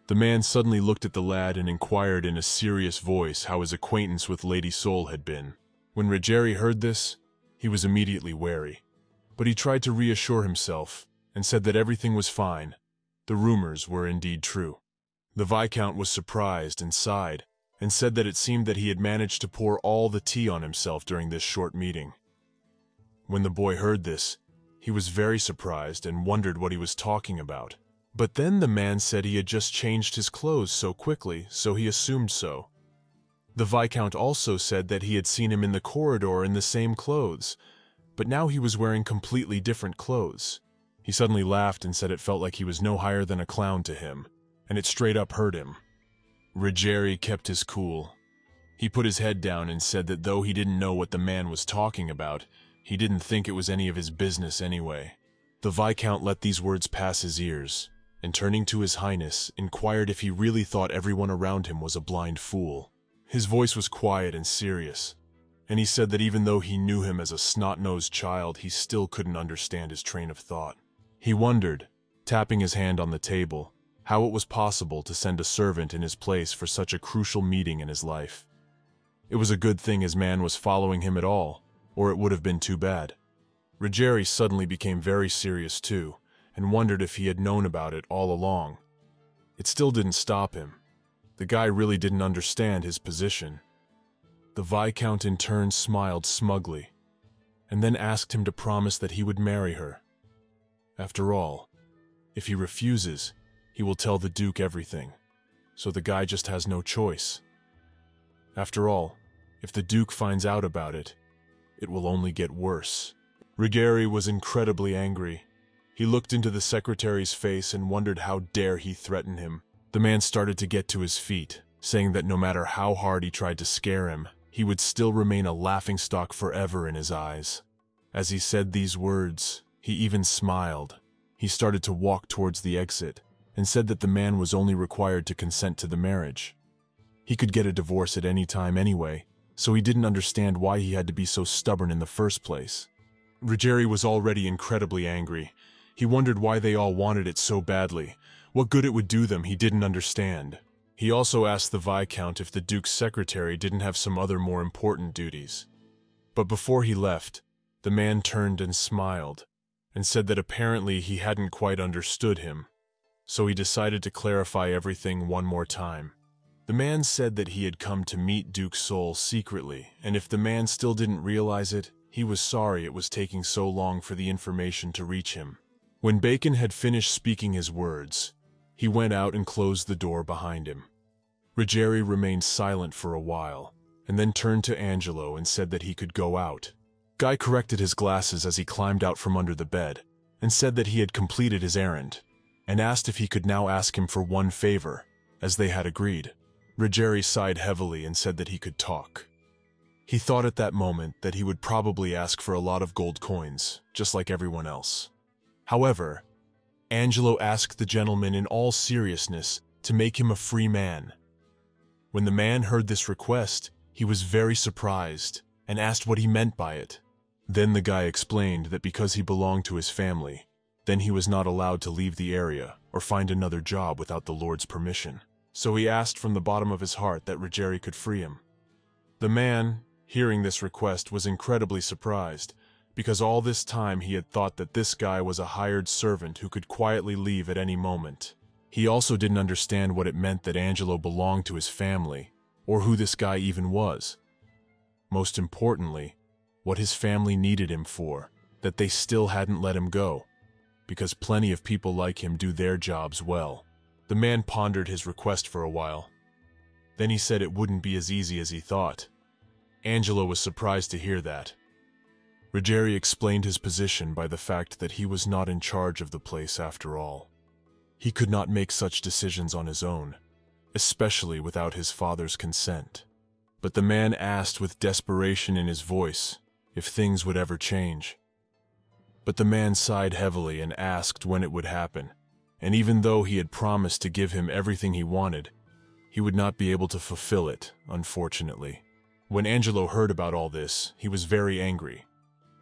The man suddenly looked at the lad and inquired in a serious voice how his acquaintance with Lady Sol had been. When Ruggieri heard this, he was immediately wary, but he tried to reassure himself and said that everything was fine. The rumors were indeed true. The Viscount was surprised and sighed, and said that it seemed that he had managed to pour all the tea on himself during this short meeting. When the boy heard this, he was very surprised and wondered what he was talking about. But then the man said he had just changed his clothes so quickly, so he assumed so. The Viscount also said that he had seen him in the corridor in the same clothes, but now he was wearing completely different clothes. He suddenly laughed and said it felt like he was no higher than a clown to him, and it straight up hurt him. Ruggieri kept his cool. He put his head down and said that though he didn't know what the man was talking about, he didn't think it was any of his business anyway. The Viscount let these words pass his ears, and turning to His Highness, inquired if he really thought everyone around him was a blind fool. His voice was quiet and serious, and he said that even though he knew him as a snot-nosed child, he still couldn't understand his train of thought. He wondered, tapping his hand on the table, how it was possible to send a servant in his place for such a crucial meeting in his life. It was a good thing his man was following him at all, or it would have been too bad. Rogeri suddenly became very serious too, and wondered if he had known about it all along. It still didn't stop him. The guy really didn't understand his position. The Viscount in turn smiled smugly, and then asked him to promise that he would marry her. After all, if he refuses, he will tell the Duke everything, so the guy just has no choice. After all, if the Duke finds out about it, it will only get worse. Rogeri was incredibly angry. He looked into the secretary's face and wondered how dare he threaten him. The man started to get to his feet, saying that no matter how hard he tried to scare him, he would still remain a laughingstock forever in his eyes. As he said these words, he even smiled. He started to walk towards the exit, and said that the man was only required to consent to the marriage. He could get a divorce at any time anyway, so he didn't understand why he had to be so stubborn in the first place. Rogeri was already incredibly angry. He wondered why they all wanted it so badly. What good it would do them, he didn't understand. He also asked the Viscount if the Duke's secretary didn't have some other more important duties. But before he left, the man turned and smiled, and said that apparently he hadn't quite understood him, so he decided to clarify everything one more time. The man said that he had come to meet Duke Sol secretly, and if the man still didn't realize it, he was sorry it was taking so long for the information to reach him. When Bacon had finished speaking his words, he went out and closed the door behind him. Rogeri remained silent for a while, and then turned to Angelo and said that he could go out. Guy corrected his glasses as he climbed out from under the bed, and said that he had completed his errand, and asked if he could now ask him for one favor, as they had agreed. Rogeri sighed heavily and said that he could talk. He thought at that moment that he would probably ask for a lot of gold coins, just like everyone else. However, Angelo asked the gentleman in all seriousness to make him a free man. When the man heard this request, he was very surprised and asked what he meant by it. Then the guy explained that because he belonged to his family, then he was not allowed to leave the area or find another job without the Lord's permission. So he asked from the bottom of his heart that Rogeri could free him. The man, hearing this request, was incredibly surprised, because all this time he had thought that this guy was a hired servant who could quietly leave at any moment. He also didn't understand what it meant that Angelo belonged to his family, or who this guy even was. Most importantly, what his family needed him for, that they still hadn't let him go, because plenty of people like him do their jobs well. The man pondered his request for a while. Then he said it wouldn't be as easy as he thought. Angelo was surprised to hear that. Rogeri explained his position by the fact that he was not in charge of the place after all. He could not make such decisions on his own, especially without his father's consent. But the man asked with desperation in his voice if things would ever change. But the man sighed heavily and asked when it would happen, and even though he had promised to give him everything he wanted, he would not be able to fulfill it, unfortunately. When Angelo heard about all this, he was very angry.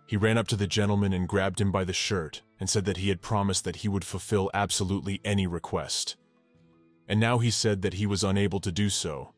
He ran up to the gentleman and grabbed him by the shirt and said that he had promised that he would fulfill absolutely any request. And now he said that he was unable to do so,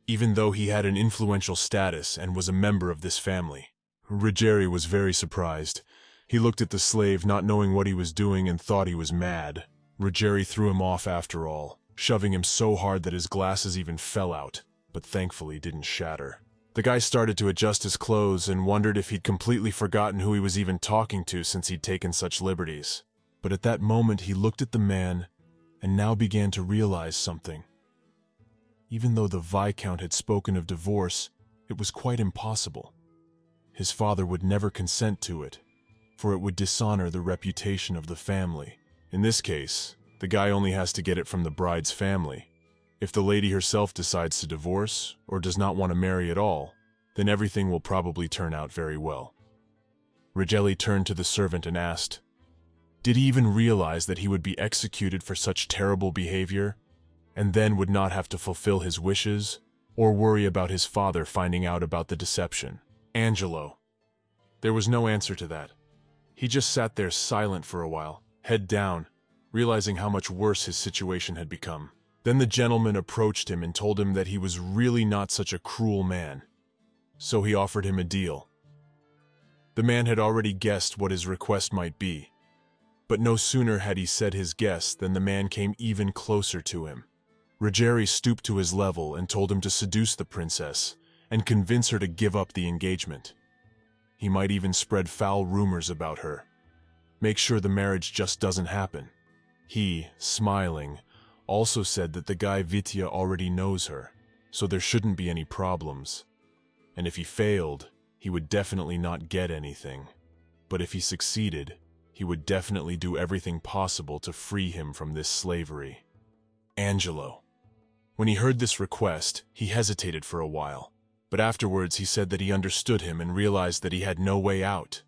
even though he had an influential status and was a member of this family. Rogeri was very surprised. He looked at the slave, not knowing what he was doing, and thought he was mad. Rogeri threw him off after all, shoving him so hard that his glasses even fell out, but thankfully didn't shatter. The guy started to adjust his clothes and wondered if he'd completely forgotten who he was even talking to since he'd taken such liberties. But at that moment he looked at the man and now began to realize something. Even though the Viscount had spoken of divorce, it was quite impossible. His father would never consent to it, for it would dishonor the reputation of the family. In this case, the guy only has to get it from the bride's family. If the lady herself decides to divorce, or does not want to marry at all, then everything will probably turn out very well. Rogeri turned to the servant and asked, Did he even realize that he would be executed for such terrible behavior, and then would not have to fulfill his wishes, or worry about his father finding out about the deception? Angelo. There was no answer to that. He just sat there silent for a while, head down, realizing how much worse his situation had become. Then the gentleman approached him and told him that he was really not such a cruel man. So he offered him a deal. The man had already guessed what his request might be, but no sooner had he said his guess than the man came even closer to him. Ruggieri stooped to his level and told him to seduce the princess and convince her to give up the engagement. He might even spread foul rumors about her. Make sure the marriage just doesn't happen. He, smiling, also said that the guy Vitya already knows her, so there shouldn't be any problems. And if he failed, he would definitely not get anything. But if he succeeded, he would definitely do everything possible to free him from this slavery. Angelo. When he heard this request, he hesitated for a while, but afterwards he said that he understood him and realized that he had no way out.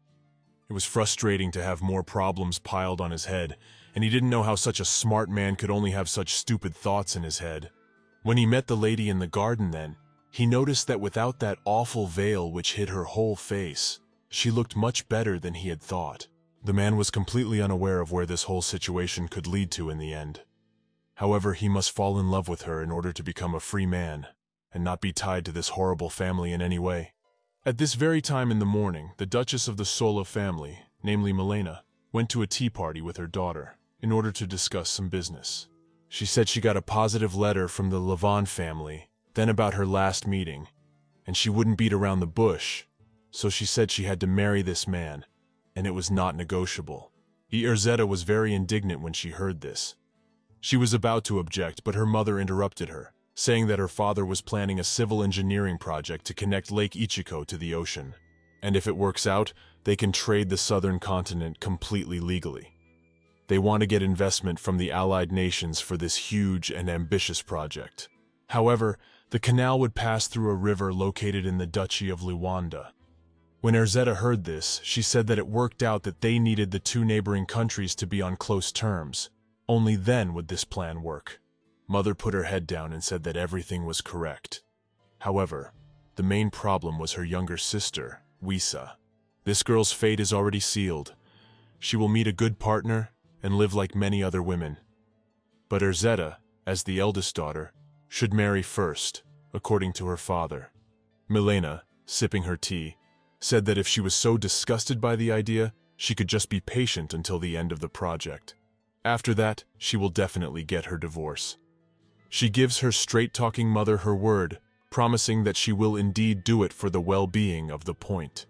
It was frustrating to have more problems piled on his head, and he didn't know how such a smart man could only have such stupid thoughts in his head. When he met the lady in the garden then, he noticed that without that awful veil which hid her whole face, she looked much better than he had thought. The man was completely unaware of where this whole situation could lead to in the end. However, he must fall in love with her in order to become a free man, and not be tied to this horrible family in any way. At this very time in the morning, the Duchess of the Sola family, namely Milena, went to a tea party with her daughter in order to discuss some business. She said she got a positive letter from the Lavon family, then about her last meeting, and she wouldn't beat around the bush, so she said she had to marry this man, and it was not negotiable. Erzetta was very indignant when she heard this. She was about to object, but her mother interrupted her, saying that her father was planning a civil engineering project to connect Lake Ichiko to the ocean. And if it works out, they can trade the southern continent completely legally. They want to get investment from the allied nations for this huge and ambitious project. However, the canal would pass through a river located in the Duchy of Luanda. When Erzetta heard this, she said that it worked out that they needed the two neighboring countries to be on close terms. Only then would this plan work. Mother put her head down and said that everything was correct. However, the main problem was her younger sister, Wisa. This girl's fate is already sealed. She will meet a good partner and live like many other women. But Erzetta, as the eldest daughter, should marry first, according to her father. Milena, sipping her tea, said that if she was so disgusted by the idea, she could just be patient until the end of the project. After that, she will definitely get her divorce. She gives her straight-talking mother her word, promising that she will indeed do it for the well-being of the point.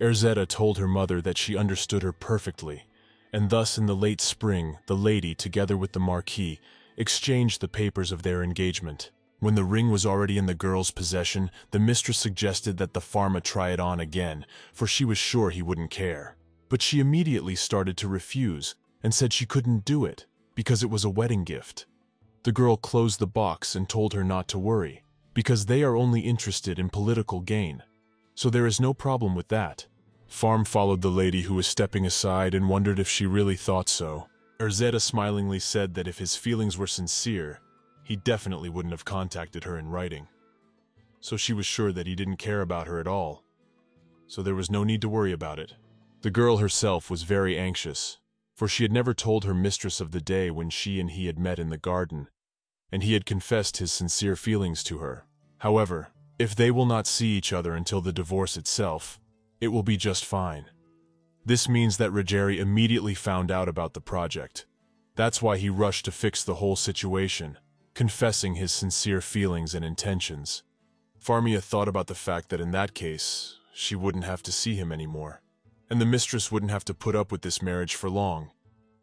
Erzetta told her mother that she understood her perfectly, and thus in the late spring, the lady, together with the Marquis, exchanged the papers of their engagement. When the ring was already in the girl's possession, the mistress suggested that the farmer try it on again, for she was sure he wouldn't care. But she immediately started to refuse, and said she couldn't do it, because it was a wedding gift. The girl closed the box and told her not to worry, because they are only interested in political gain, so there is no problem with that. Farm followed the lady who was stepping aside and wondered if she really thought so. Erzetta smilingly said that if his feelings were sincere, he definitely wouldn't have contacted her in writing. So she was sure that he didn't care about her at all, so there was no need to worry about it. The girl herself was very anxious, for she had never told her mistress of the day when she and he had met in the garden, and he had confessed his sincere feelings to her. However, if they will not see each other until the divorce itself, it will be just fine. This means that Ruggieri immediately found out about the project. That's why he rushed to fix the whole situation, confessing his sincere feelings and intentions. Farmia thought about the fact that in that case, she wouldn't have to see him anymore, and the mistress wouldn't have to put up with this marriage for long.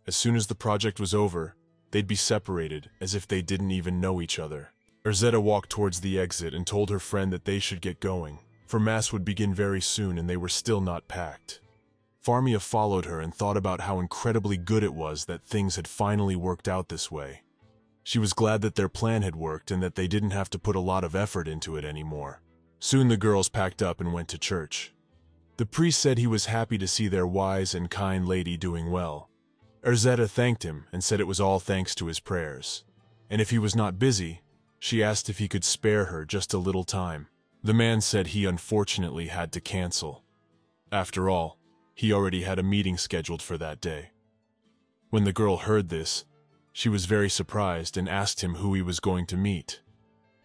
As soon as the project was over, they'd be separated as if they didn't even know each other. Erzetta walked towards the exit and told her friend that they should get going, for Mass would begin very soon and they were still not packed. Farmia followed her and thought about how incredibly good it was that things had finally worked out this way. She was glad that their plan had worked and that they didn't have to put a lot of effort into it anymore. Soon the girls packed up and went to church. The priest said he was happy to see their wise and kind lady doing well. Erzetta thanked him and said it was all thanks to his prayers. And if he was not busy, she asked if he could spare her just a little time. The man said he unfortunately had to cancel. After all, he already had a meeting scheduled for that day. When the girl heard this, she was very surprised and asked him who he was going to meet.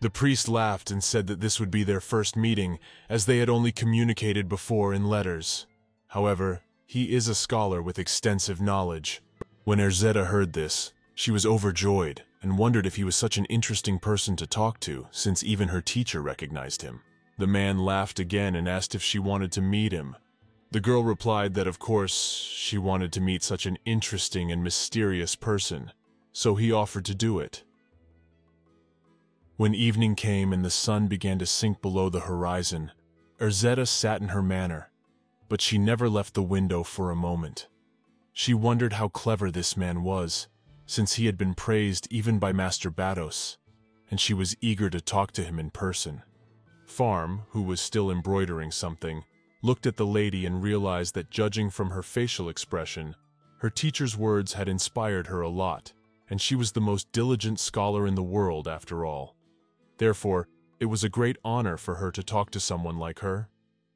The priest laughed and said that this would be their first meeting, as they had only communicated before in letters. However, he is a scholar with extensive knowledge. When Erzetta heard this, she was overjoyed and wondered if he was such an interesting person to talk to, since even her teacher recognized him. The man laughed again and asked if she wanted to meet him. The girl replied that of course she wanted to meet such an interesting and mysterious person, so he offered to do it. When evening came and the sun began to sink below the horizon, Erzetta sat in her manor, but she never left the window for a moment. She wondered how clever this man was, since he had been praised even by Master Batos, and she was eager to talk to him in person. Farm, who was still embroidering something, looked at the lady and realized that judging from her facial expression, her teacher's words had inspired her a lot, and she was the most diligent scholar in the world after all. Therefore, it was a great honor for her to talk to someone like her.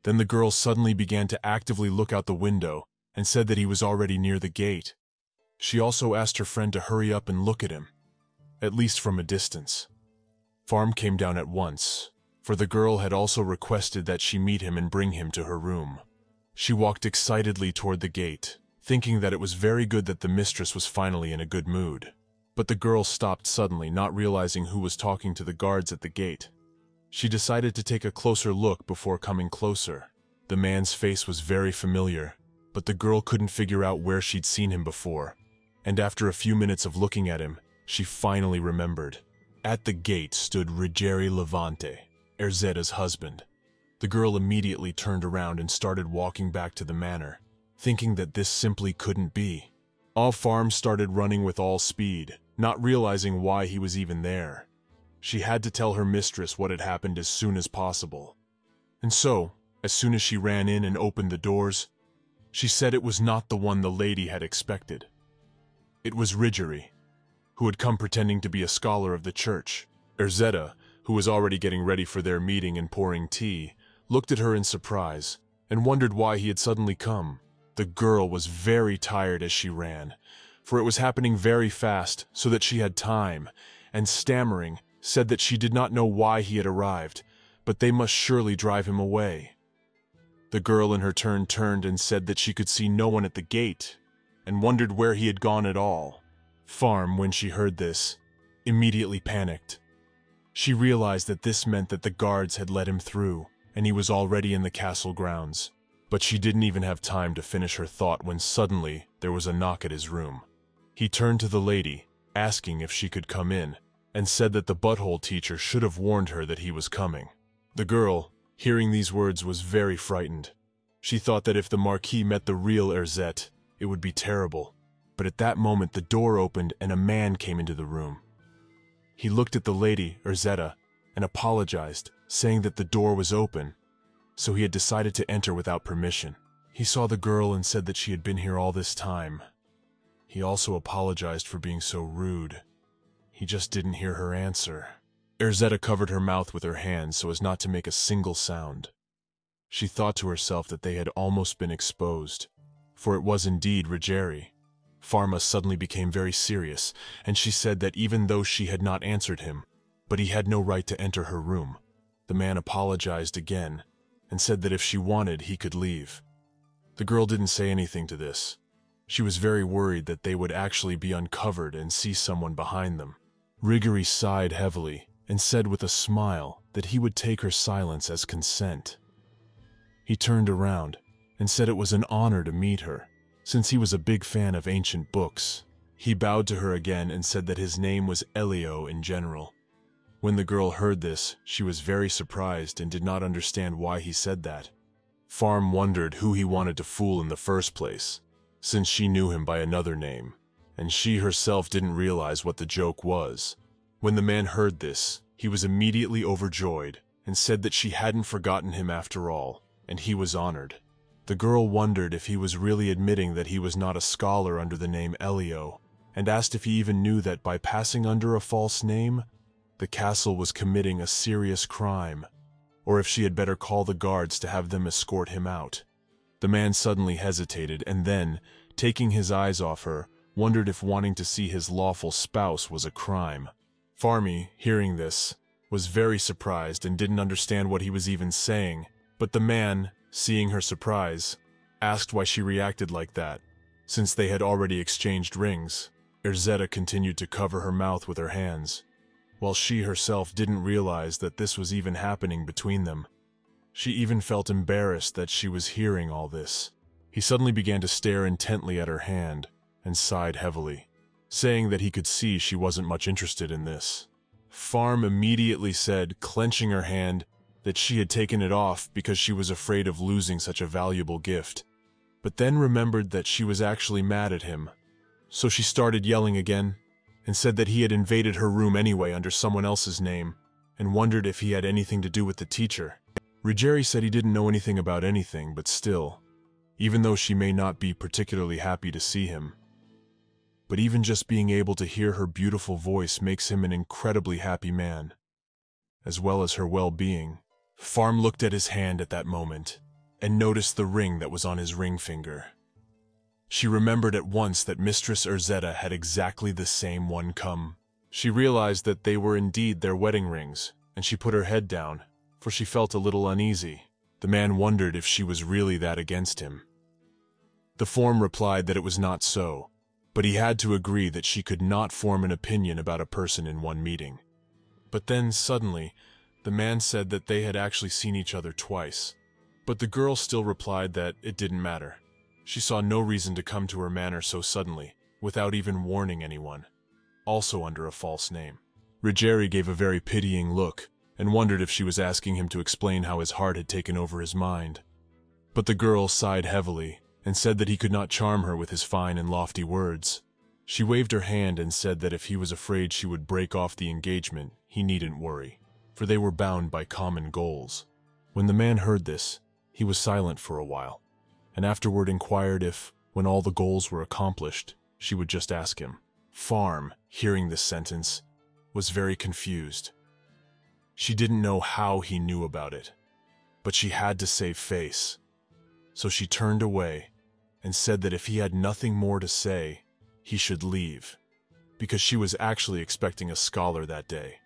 Then the girl suddenly began to actively look out the window and said that he was already near the gate. She also asked her friend to hurry up and look at him, at least from a distance. Farm came down at once, for the girl had also requested that she meet him and bring him to her room. She walked excitedly toward the gate, thinking that it was very good that the mistress was finally in a good mood. But the girl stopped suddenly, not realizing who was talking to the guards at the gate. She decided to take a closer look before coming closer. The man's face was very familiar, but the girl couldn't figure out where she'd seen him before. And after a few minutes of looking at him, she finally remembered. At the gate stood Ruggiero Levante, Erzetta's husband. The girl immediately turned around and started walking back to the manor, thinking that this simply couldn't be. Farm started running with all speed, not realizing why he was even there. She had to tell her mistress what had happened as soon as possible. And so, as soon as she ran in and opened the doors, she said it was not the one the lady had expected. It was Ruggiero, who had come pretending to be a scholar of the church. Erzetta, who was already getting ready for their meeting and pouring tea, looked at her in surprise and wondered why he had suddenly come. The girl was very tired as she ran, for it was happening very fast so that she had time, and stammering, said that she did not know why he had arrived, but they must surely drive him away. The girl in her turn turned and said that she could see no one at the gate, and wondered where he had gone at all. Farm, when she heard this, immediately panicked. She realized that this meant that the guards had let him through, and he was already in the castle grounds. But she didn't even have time to finish her thought when suddenly there was a knock at his room. He turned to the lady, asking if she could come in, and said that the butthole teacher should have warned her that he was coming. The girl, hearing these words, was very frightened. She thought that if the Marquis met the real Erzette, it would be terrible. But at that moment the door opened and a man came into the room. He looked at the lady, Erzetta, and apologized, saying that the door was open, so he had decided to enter without permission. He saw the girl and said that she had been here all this time. He also apologized for being so rude. He just didn't hear her answer. Erzetta covered her mouth with her hands so as not to make a single sound. She thought to herself that they had almost been exposed, for it was indeed Ruggiero. Farma suddenly became very serious, and she said that even though she had not answered him, but he had no right to enter her room. The man apologized again, and said that if she wanted, he could leave. The girl didn't say anything to this. She was very worried that they would actually be uncovered and see someone behind them. Ruggiero sighed heavily and said with a smile that he would take her silence as consent. He turned around and said it was an honor to meet her, since he was a big fan of ancient books. He bowed to her again and said that his name was Elio in general. When the girl heard this, she was very surprised and did not understand why he said that. Farm wondered who he wanted to fool in the first place, since she knew him by another name, and she herself didn't realize what the joke was. When the man heard this, he was immediately overjoyed and said that she hadn't forgotten him after all, and he was honored. The girl wondered if he was really admitting that he was not a scholar under the name Elio, and asked if he even knew that by passing under a false name, the castle was committing a serious crime, or if she had better call the guards to have them escort him out. The man suddenly hesitated and then, taking his eyes off her, wondered if wanting to see his lawful spouse was a crime. Farmi, hearing this, was very surprised and didn't understand what he was even saying, but the man, seeing her surprise, asked why she reacted like that, since they had already exchanged rings. Erzetta continued to cover her mouth with her hands, while she herself didn't realize that this was even happening between them. She even felt embarrassed that she was hearing all this. He suddenly began to stare intently at her hand and sighed heavily, saying that he could see she wasn't much interested in this. Farm immediately said, clenching her hand, that she had taken it off because she was afraid of losing such a valuable gift, but then remembered that she was actually mad at him. So she started yelling again, and said that he had invaded her room anyway under someone else's name, and wondered if he had anything to do with the teacher. Ruggieri said he didn't know anything about anything, but still, even though she may not be particularly happy to see him, but even just being able to hear her beautiful voice makes him an incredibly happy man, as well as her well-being. Farm looked at his hand at that moment, and noticed the ring that was on his ring finger. She remembered at once that Mistress Erzetta had exactly the same one come. She realized that they were indeed their wedding rings, and she put her head down, for she felt a little uneasy. The man wondered if she was really that against him. The form replied that it was not so, but he had to agree that she could not form an opinion about a person in one meeting. But then, suddenly, the man said that they had actually seen each other twice, but the girl still replied that it didn't matter. She saw no reason to come to her manor so suddenly, without even warning anyone, also under a false name. Ruggieri gave a very pitying look, and wondered if she was asking him to explain how his heart had taken over his mind. But the girl sighed heavily, and said that he could not charm her with his fine and lofty words. She waved her hand and said that if he was afraid she would break off the engagement, he needn't worry, for they were bound by common goals. When the man heard this, he was silent for a while, and afterward inquired if, when all the goals were accomplished, she would just ask him. Farm, hearing this sentence, was very confused. She didn't know how he knew about it, but she had to save face. So she turned away and said that if he had nothing more to say, he should leave, because she was actually expecting a scholar that day.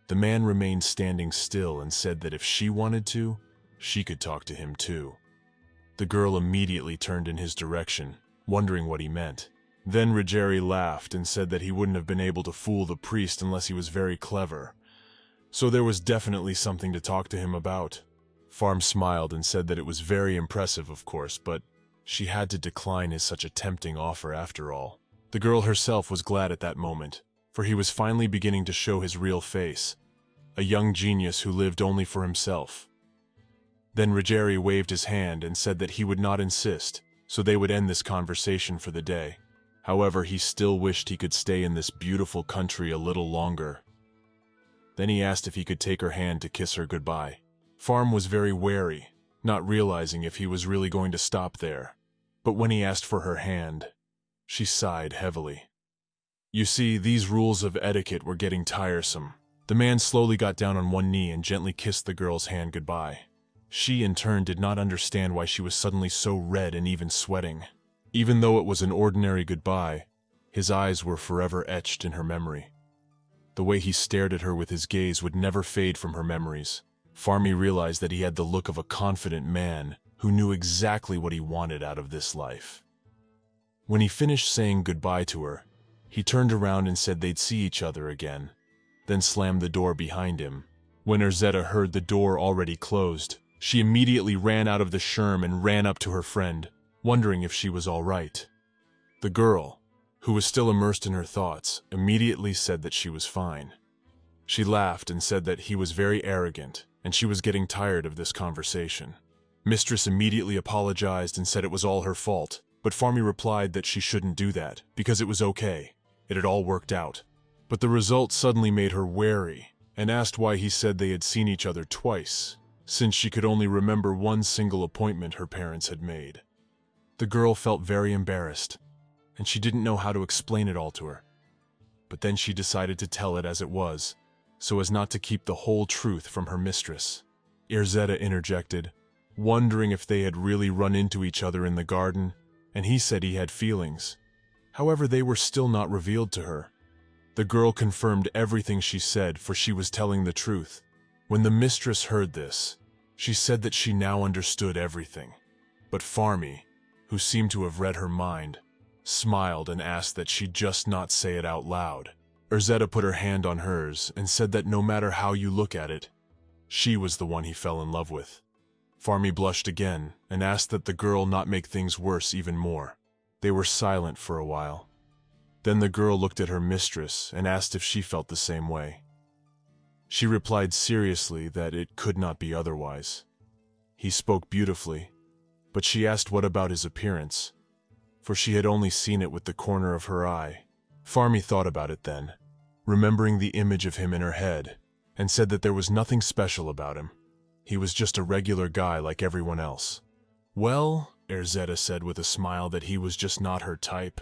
The man remained standing still and said that if she wanted to, she could talk to him too. The girl immediately turned in his direction, wondering what he meant. Then Ruggieri laughed and said that he wouldn't have been able to fool the priest unless he was very clever. So there was definitely something to talk to him about. Farm smiled and said that it was very impressive, of course, but she had to decline his such a tempting offer after all. The girl herself was glad at that moment, for he was finally beginning to show his real face, a young genius who lived only for himself. Then Ruggieri waved his hand and said that he would not insist, so they would end this conversation for the day. However, he still wished he could stay in this beautiful country a little longer. Then he asked if he could take her hand to kiss her goodbye. Farm was very wary, not realizing if he was really going to stop there. But when he asked for her hand, she sighed heavily. You see, these rules of etiquette were getting tiresome. The man slowly got down on one knee and gently kissed the girl's hand goodbye. She, in turn, did not understand why she was suddenly so red and even sweating. Even though it was an ordinary goodbye, his eyes were forever etched in her memory. The way he stared at her with his gaze would never fade from her memories. Farmi realized that he had the look of a confident man who knew exactly what he wanted out of this life. When he finished saying goodbye to her, he turned around and said they'd see each other again, then slammed the door behind him. When Erzetta heard the door already closed, she immediately ran out of the scherm and ran up to her friend, wondering if she was all right. The girl, who was still immersed in her thoughts, immediately said that she was fine. She laughed and said that he was very arrogant, and she was getting tired of this conversation. Mistress immediately apologized and said it was all her fault, but Farmi replied that she shouldn't do that, because it was okay. It had all worked out. But the result suddenly made her wary, and asked why he said they had seen each other twice, since she could only remember one single appointment her parents had made. The girl felt very embarrassed, and she didn't know how to explain it all to her. But then she decided to tell it as it was, so as not to keep the whole truth from her mistress. Erzetta interjected, wondering if they had really run into each other in the garden, and he said he had feelings. However, they were still not revealed to her. The girl confirmed everything she said, for she was telling the truth. When the mistress heard this, she said that she now understood everything. But Farmi, who seemed to have read her mind, smiled and asked that she just not say it out loud. Erzetta put her hand on hers and said that no matter how you look at it, she was the one he fell in love with. Farmi blushed again and asked that the girl not make things worse even more. They were silent for a while. Then the girl looked at her mistress and asked if she felt the same way. She replied seriously that it could not be otherwise. He spoke beautifully, but she asked what about his appearance, for she had only seen it with the corner of her eye. Farmi thought about it then, remembering the image of him in her head, and said that there was nothing special about him. He was just a regular guy like everyone else. Well, Erzetta said with a smile that he was just not her type.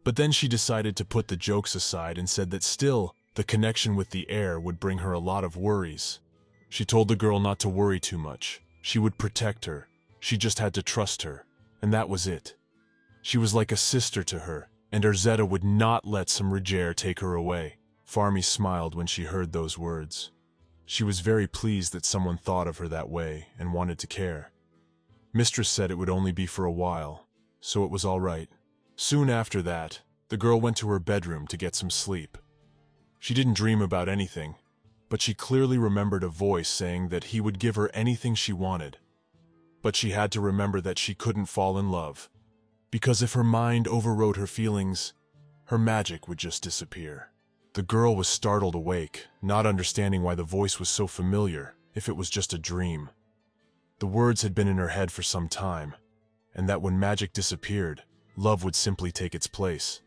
But then she decided to put the jokes aside and said that still, the connection with the heir would bring her a lot of worries. She told the girl not to worry too much. She would protect her. She just had to trust her, and that was it. She was like a sister to her, and Erzetta would not let some R'jair take her away. Farmi smiled when she heard those words. She was very pleased that someone thought of her that way and wanted to care. Mistress said it would only be for a while, so it was all right. Soon after that, the girl went to her bedroom to get some sleep. She didn't dream about anything, but she clearly remembered a voice saying that he would give her anything she wanted. But she had to remember that she couldn't fall in love, because if her mind overrode her feelings, her magic would just disappear. The girl was startled awake, not understanding why the voice was so familiar, if it was just a dream. The words had been in her head for some time, and that when magic disappeared, love would simply take its place.